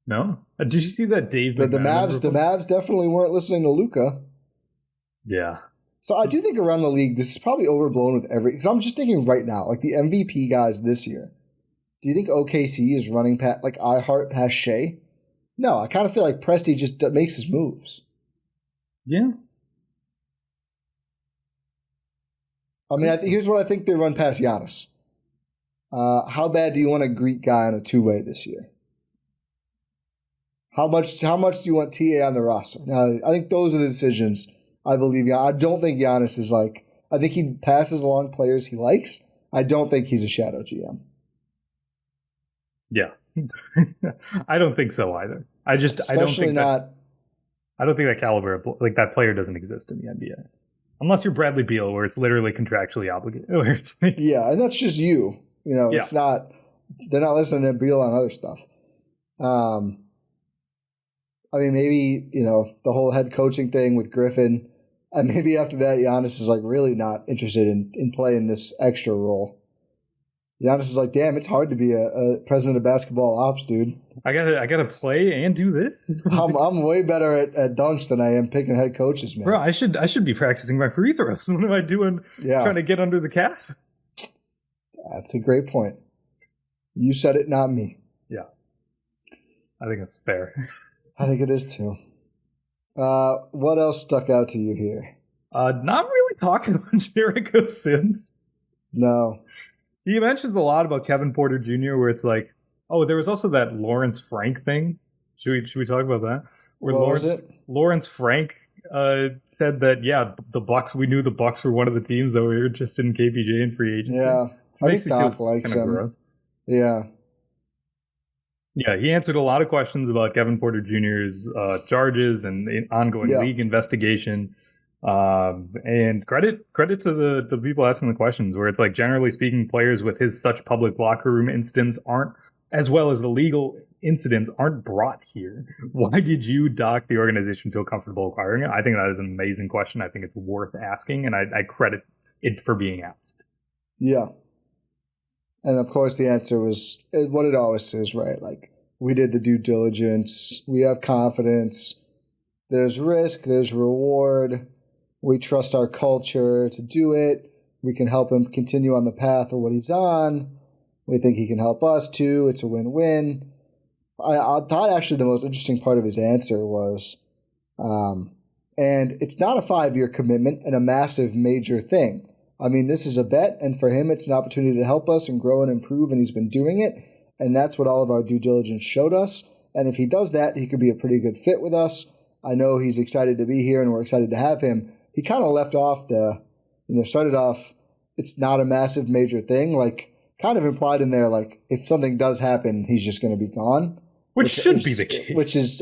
No? Did you see that Dave The Mavs definitely weren't listening to Luka. Yeah. So I do think around the league, this is probably overblown with because I'm just thinking right now, like the MVP guys this year. Do you think OKC is running like I Heart past Shea? No, I kind of feel like Presti just makes his moves. Yeah. I mean, here's what I think they run past Giannis. How bad do you want a Greek guy on a two-way this year? How much do you want TA on the roster? Now, I think those are the decisions I believe. I don't think Giannis is like, I think he passes along players he likes. I don't think he's a shadow GM. Yeah. I don't think so either. I don't think that caliber of, like, that player doesn't exist in the NBA. Unless you're Bradley Beal, where it's literally contractually obligated. Where it's like, yeah, and that's just you. You know, It's not, they're not listening to Beal on other stuff. I mean, maybe, the whole head coaching thing with Griffin. And maybe after that, Giannis is like really not interested in playing this extra role. Giannis is like, damn, it's hard to be a president of basketball ops, dude. I gotta play and do this. I'm way better at dunks than I am picking head coaches, man. Bro, I should be practicing my free throws. What am I doing? Yeah. Trying to get under the calf? That's a great point. You said it, not me. Yeah. I think that's fair. I think it is too. What else stuck out to you here? Not really talking about Jericho Sims. No. He mentions a lot about Kevin Porter Jr., where it's like, oh, there was also that Lawrence Frank thing. Should we talk about that? Where what was it? Lawrence Frank said that, yeah, the Bucks, we knew the Bucks were one of the teams that were interested in KPJ in free agency. Yeah. I think Doc likes him. Gross. Yeah. Yeah, he answered a lot of questions about Kevin Porter Jr.'s charges and ongoing league investigation. And credit to the people asking the questions, where it's like, generally speaking, players with his such public locker room incidents aren't, as well as the legal incidents, aren't brought here. Why did you, Doc, the organization, feel comfortable acquiring it? I think that is an amazing question. I think it's worth asking, and I credit it for being asked. Yeah. And of course, the answer was what it always says, right? Like, we did the due diligence. We have confidence. There's risk. There's reward. We trust our culture to do it. We can help him continue on the path of what he's on. We think he can help us too. It's a win-win. I thought actually the most interesting part of his answer was, and it's not a 5-year commitment and a massive major thing. I mean, this is a bet, and for him, it's an opportunity to help us and grow and improve, and he's been doing it, and that's what all of our due diligence showed us. And if he does that, he could be a pretty good fit with us. I know he's excited to be here, and we're excited to have him. He kind of left off started off, it's not a massive major thing, like kind of implied in there, like if something does happen, he's just going to be gone. Which should be the case. Which is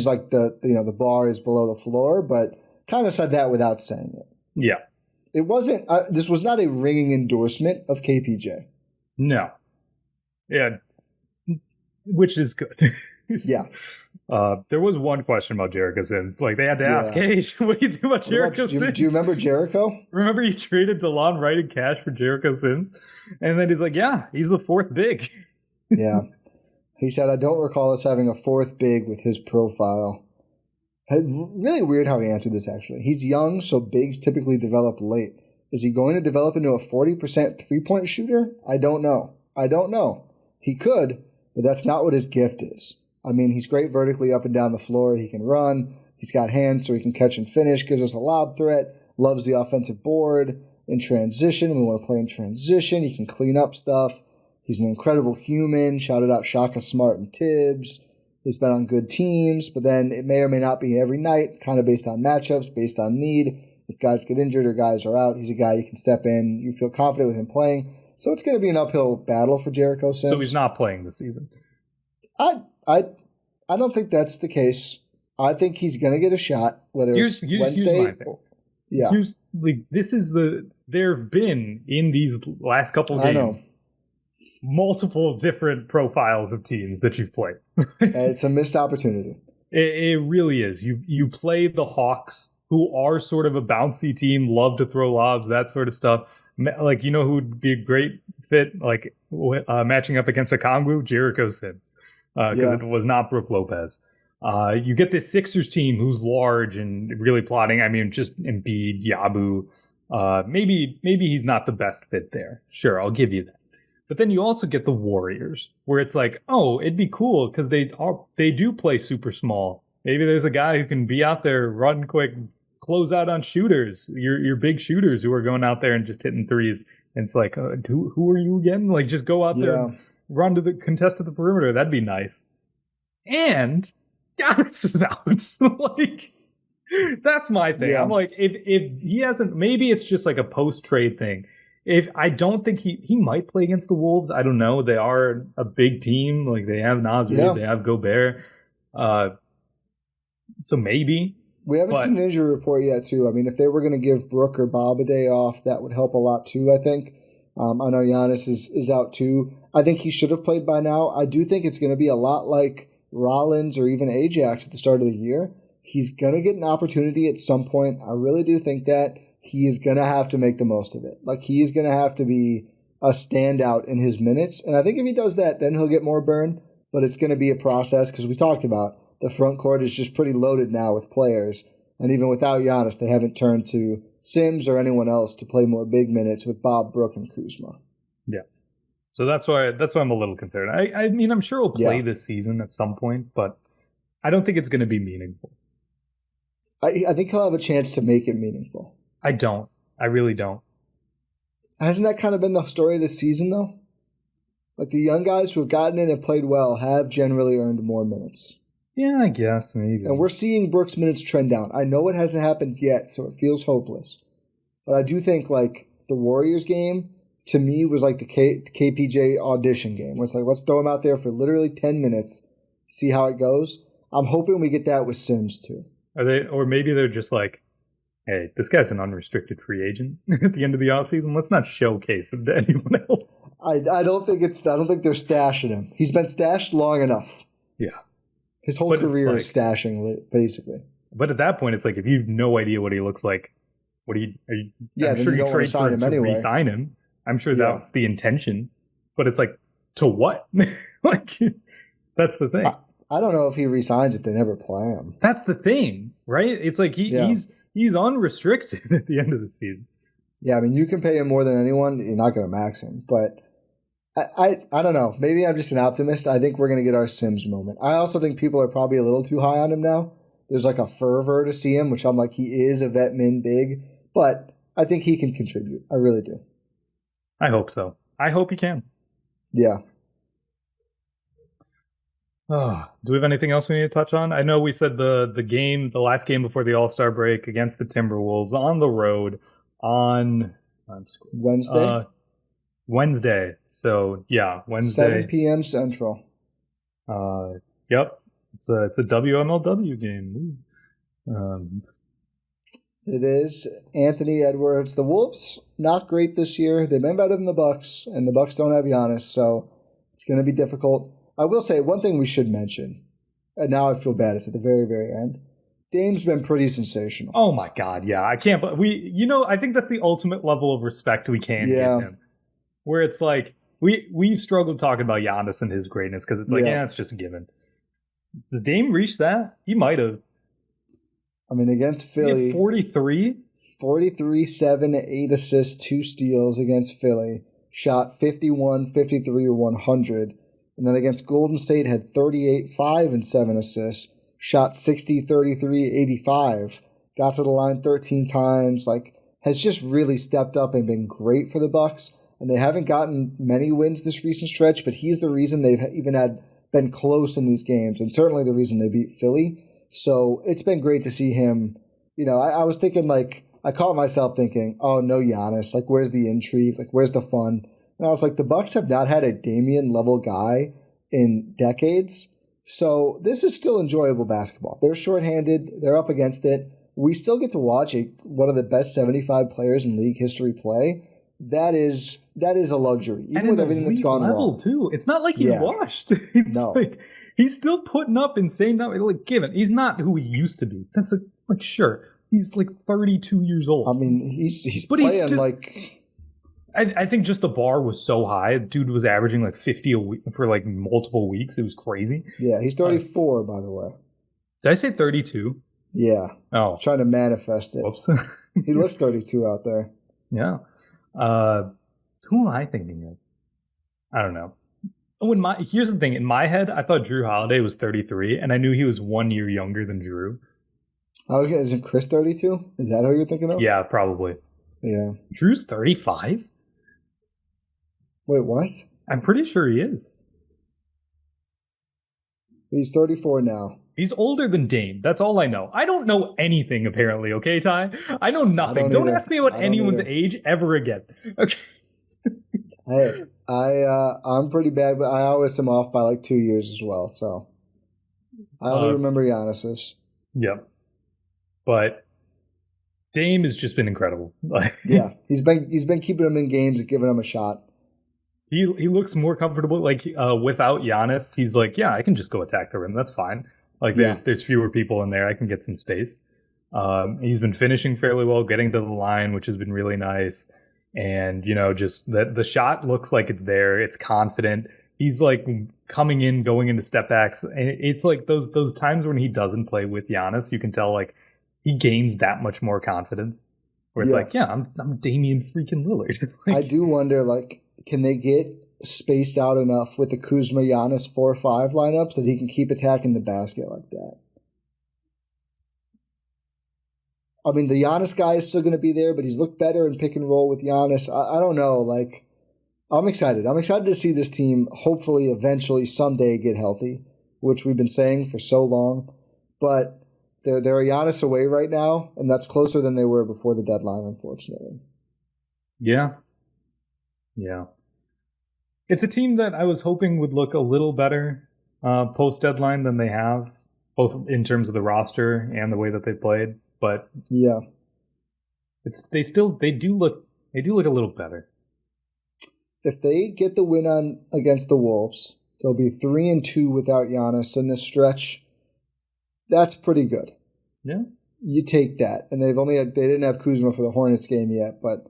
like the bar is below the floor, but kind of said that without saying it. Yeah. It wasn't, this was not a ringing endorsement of KPJ. No. Yeah. Which is good. Yeah. There was one question about Jericho Sims. Like, they had to ask, hey, what do you think about Jericho Sims? Do you remember Jericho? Remember you traded DeLon Wright in cash for Jericho Sims? And then he's like, yeah, he's the fourth big. Yeah. He said, I don't recall us having a fourth big with his profile. Really weird how he answered this, actually. He's young, so bigs typically develop late. Is he going to develop into a 40% three-point shooter? I don't know. He could, but that's not what his gift is. I mean, he's great vertically up and down the floor. He can run. He's got hands so he can catch and finish, gives us a lob threat, loves the offensive board. In transition, we want to play in transition. He can clean up stuff. He's an incredible human. Shouted out Shaka Smart and Tibbs. He's been on good teams, but then it may or may not be every night, kind of based on matchups, based on need. If guys get injured or guys are out, he's a guy you can step in. You feel confident with him playing. So it's going to be an uphill battle for Jericho Sims. So he's not playing this season. I I don't think that's the case. I think he's going to get a shot, whether it's Wednesday. Here's my thing. Yeah. There have been in these last couple games multiple different profiles of teams that you've played. It's a missed opportunity. It really is. You play the Hawks, who are sort of a bouncy team, love to throw lobs, that sort of stuff. Like, you know who would be a great fit, like matching up against a Kongwu? Jericho Sims, because it was not Brook Lopez. You get this Sixers team who's large and really plotting. I mean, just Embiid, Yabu. Maybe he's not the best fit there. Sure, I'll give you that. But then you also get the Warriors, where it's like, oh, it'd be cool because they do play super small. Maybe there's a guy who can be out there, run quick, close out on shooters, your big shooters who are going out there and just hitting threes. And it's like, who are you again? Like, just go out there and run to the contest at the perimeter. That'd be nice. And Giannis is out. Like, that's my thing. Yeah. I'm like, if he hasn't, maybe it's just like a post-trade thing. If I don't think he might play against the Wolves. I don't know. They are a big team. Like, they have Nasri, they have Gobert. So maybe. We haven't seen an injury report yet, too. I mean, if they were going to give Brook or Bob a day off, that would help a lot, too, I think. I know Giannis is out, too. I think he should have played by now. I do think it's going to be a lot like Rollins or even Ajax at the start of the year. He's going to get an opportunity at some point. I really do think that he is going to have to make the most of it. Like, he is going to have to be a standout in his minutes. And I think if he does that, then he'll get more burn. But it's going to be a process because we talked about the front court is just pretty loaded now with players. And even without Giannis, they haven't turned to Sims or anyone else to play more big minutes with Bob, Brook, and Kuzma. Yeah. So that's why I'm a little concerned. I mean, I'm sure he'll play this season at some point, but I don't think it's going to be meaningful. I think he'll have a chance to make it meaningful. I don't. I really don't. Hasn't that kind of been the story of this season, though? Like, the young guys who have gotten in and played well have generally earned more minutes. Yeah, I guess, maybe. And we're seeing Brook's minutes trend down. I know it hasn't happened yet, so it feels hopeless. But I do think, like, the Warriors game, to me, was like the KPJ audition game, where it's like, let's throw him out there for literally 10 minutes, see how it goes. I'm hoping we get that with Sims, too. Or maybe they're just like, hey, this guy's an unrestricted free agent at the end of the offseason. Let's not showcase him to anyone else. I don't think they're stashing him. He's been stashed long enough. Yeah. His whole career is stashing, basically. But at that point, it's like, if you have no idea what he looks like, I'm sure you trade for him to re-sign him. I'm sure that's the intention. But it's like, to what? Like, that's the thing. I don't know if he re-signs if they never play him. That's the thing, right? It's like he's unrestricted at the end of the season. Yeah, I mean, you can pay him more than anyone. You're not going to max him. But I don't know. Maybe I'm just an optimist. I think we're going to get our Sims moment. I also think people are probably a little too high on him now. There's like a fervor to see him, which I'm like, he is a vet min big. But I think he can contribute. I really do. I hope so. I hope he can. Yeah. Oh, do we have anything else we need to touch on? I know we said the last game before the All-Star break against the Timberwolves on the road on Wednesday. Wednesday. So yeah, Wednesday. 7 p.m. Central. Yep. It's a WMLW game. It is. Anthony Edwards. The Wolves, not great this year. They've been better than the Bucks, and the Bucks don't have Giannis, so it's going to be difficult. I will say one thing we should mention, and now I feel bad, it's at the very, very end. Dame's been pretty sensational. Oh my God, yeah. I can't, I think that's the ultimate level of respect we can give him. Where it's like, we've struggled talking about Giannis and his greatness, because it's like, it's just a given. Does Dame reach that? He might have. I mean, against Philly. 43? 43, 7, 8 assists, 2 steals against Philly. Shot 51, 53, 100. And then against Golden State had 38, 5, and 7 assists. Shot 60, 33, 85. Got to the line 13 times. Like, has just really stepped up and been great for the Bucks. And they haven't gotten many wins this recent stretch, but he's the reason they've even been close in these games, and certainly the reason they beat Philly. So it's been great to see him. You know, I was thinking, like, I caught myself thinking, oh, no Giannis. Like, where's the intrigue? Like, where's the fun? And I was like, the Bucks have not had a Damian level guy in decades. So this is still enjoyable basketball. They're shorthanded. They're up against it. We still get to watch one of the best 75 players in league history play. That is a luxury, even with everything that's gone wrong. Too. It's not like he's washed. It's like he's still putting up insane numbers. Like, given he's not who he used to be. That's like sure. He's like 32 years old. I mean, he's playing like. I think just the bar was so high. Dude was averaging like 50 a week for like multiple weeks. It was crazy. Yeah, he's 34, by the way. Did I say 32? Yeah. Oh. Trying to manifest it. Whoops. He looks 32 out there. Yeah. Who am I thinking of? I don't know. Here's the thing. In my head, I thought Drew Holiday was 33, and I knew he was 1 year younger than Drew. Okay, isn't Khris 32? Is that who you're thinking of? Yeah, probably. Yeah. Drew's 35? Wait, what? I'm pretty sure he is. He's 34 now. He's older than Dame. That's all I know. I don't know anything, apparently, okay, Ty? I know nothing. Don't ask me about anyone's age ever again. Okay. Hey, I'm pretty bad, but I always am off by like 2 years as well, so I only remember Giannis's. Yep. But Dame has just been incredible. Yeah, he's been keeping him in games and giving him a shot. He looks more comfortable. Like without Giannis, he's like, yeah, I can just go attack the rim. That's fine. Like there's fewer people in there. I can get some space. He's been finishing fairly well, getting to the line, which has been really nice. And just that the shot looks like it's there. It's confident. He's like coming in, going into step backs, and it's like those times when he doesn't play with Giannis, you can tell like he gains that much more confidence. Where it's like, yeah, I'm Damian freaking Lillard. I do wonder, like, can they get spaced out enough with the Kuzma Giannis 4-5 lineups that he can keep attacking the basket like that? I mean, the Giannis guy is still going to be there, but he's looked better in pick and roll with Giannis. I don't know. Like, I'm excited. I'm excited to see this team hopefully eventually someday get healthy, which we've been saying for so long. But they're a Giannis away right now, and that's closer than they were before the deadline, unfortunately. Yeah. Yeah. It's a team that I was hoping would look a little better post-deadline than they have, both in terms of the roster and the way that they played. But yeah, they do look a little better. If they get the win against the Wolves, they'll be 3-2 without Giannis in this stretch. That's pretty good. Yeah, you take that, and they didn't have Kuzma for the Hornets game yet, but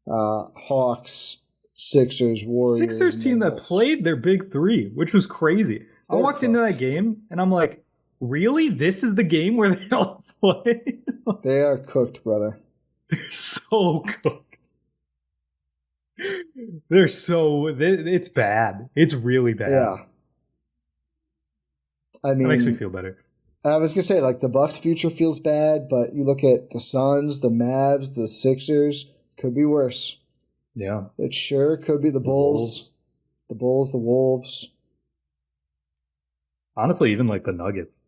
Hawks, Sixers, Warriors, Sixers team that played their big three, which was crazy. I walked into that game and I'm like, really? This is the game where they all play? They are cooked, brother. They're so cooked. It's bad. It's really bad. Yeah. I mean, that makes me feel better. I was going to say, like, the Bucks' future feels bad, but you look at the Suns, the Mavs, the Sixers, could be worse. Yeah. It sure could be the Bulls. The Bulls, the Wolves. Honestly, even like the Nuggets.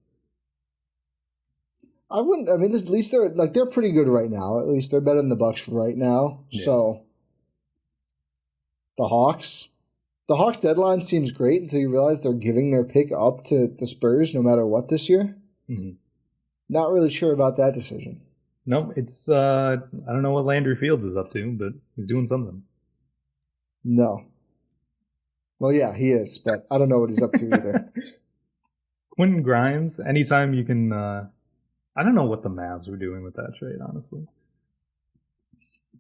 I mean, at least they're pretty good right now. At least they're better than the Bucks right now. Yeah. So the Hawks deadline seems great until you realize they're giving their pick up to the Spurs no matter what this year. Mm-hmm. Not really sure about that decision. No, it's I don't know what Landry Fields is up to, but he's doing something. No. Well, yeah, he is, but I don't know what he's up to either. Quentin Grimes, anytime you can I don't know what the Mavs were doing with that trade, honestly.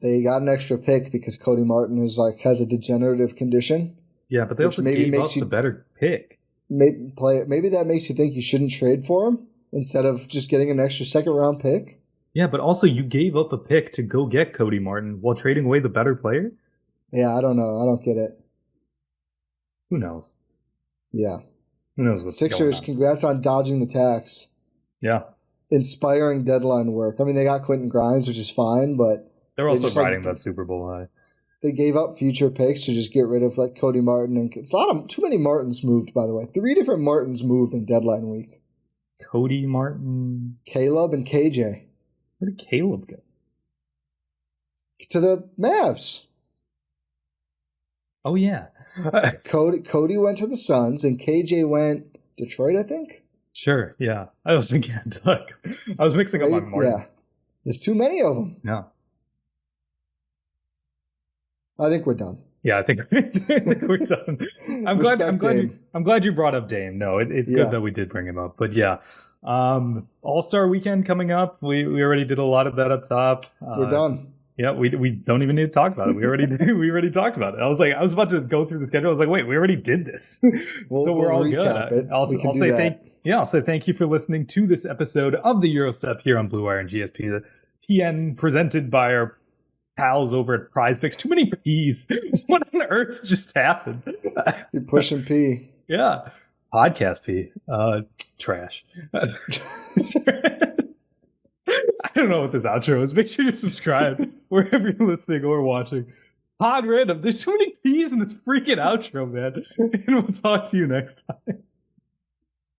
They got an extra pick because Cody Martin has a degenerative condition. Yeah, but they also gave up the better pick. Maybe that makes you think you shouldn't trade for him instead of just getting an extra second-round pick. Yeah, but also you gave up a pick to go get Cody Martin while trading away the better player? Yeah, I don't know. I don't get it. Who knows? Yeah. Who knows what's Sixers, going on? Congrats on dodging the tax. Yeah. Inspiring deadline work. I mean, they got Quentin Grimes, which is fine, but they're also riding that Super Bowl high. They gave up future picks to just get rid of like Cody Martin, and it's too many Martins moved. By the way, 3 different Martins moved in deadline week. Cody Martin, Caleb, and KJ. Where did Caleb go? To the Mavs. Oh yeah. Cody went to the Suns, and KJ went Detroit, I think. Sure, yeah. I was thinking Duck. I was mixing up my Martins. Yeah. There's too many of them. No. I think we're done. Yeah, I think we're done. I'm glad you brought up Dame. No, it's good that we did bring him up. But yeah, All-Star Weekend coming up. We already did a lot of that up top. We're done. Yeah, we don't even need to talk about it. We already talked about it. I was about to go through the schedule. I was like, wait, we already did this. So we're all good. I'll say thank you for listening to this episode of the Gyro Step here on Blue Wire and GSP, the PN presented by our pals over at Prize Picks. Too many P's. What on earth just happened? You're pushing P. Yeah. Podcast P. Trash. I don't know what this outro is. Make sure you subscribe wherever you're listening or watching. Pod random. There's too many P's in this freaking outro, man. And we'll talk to you next time.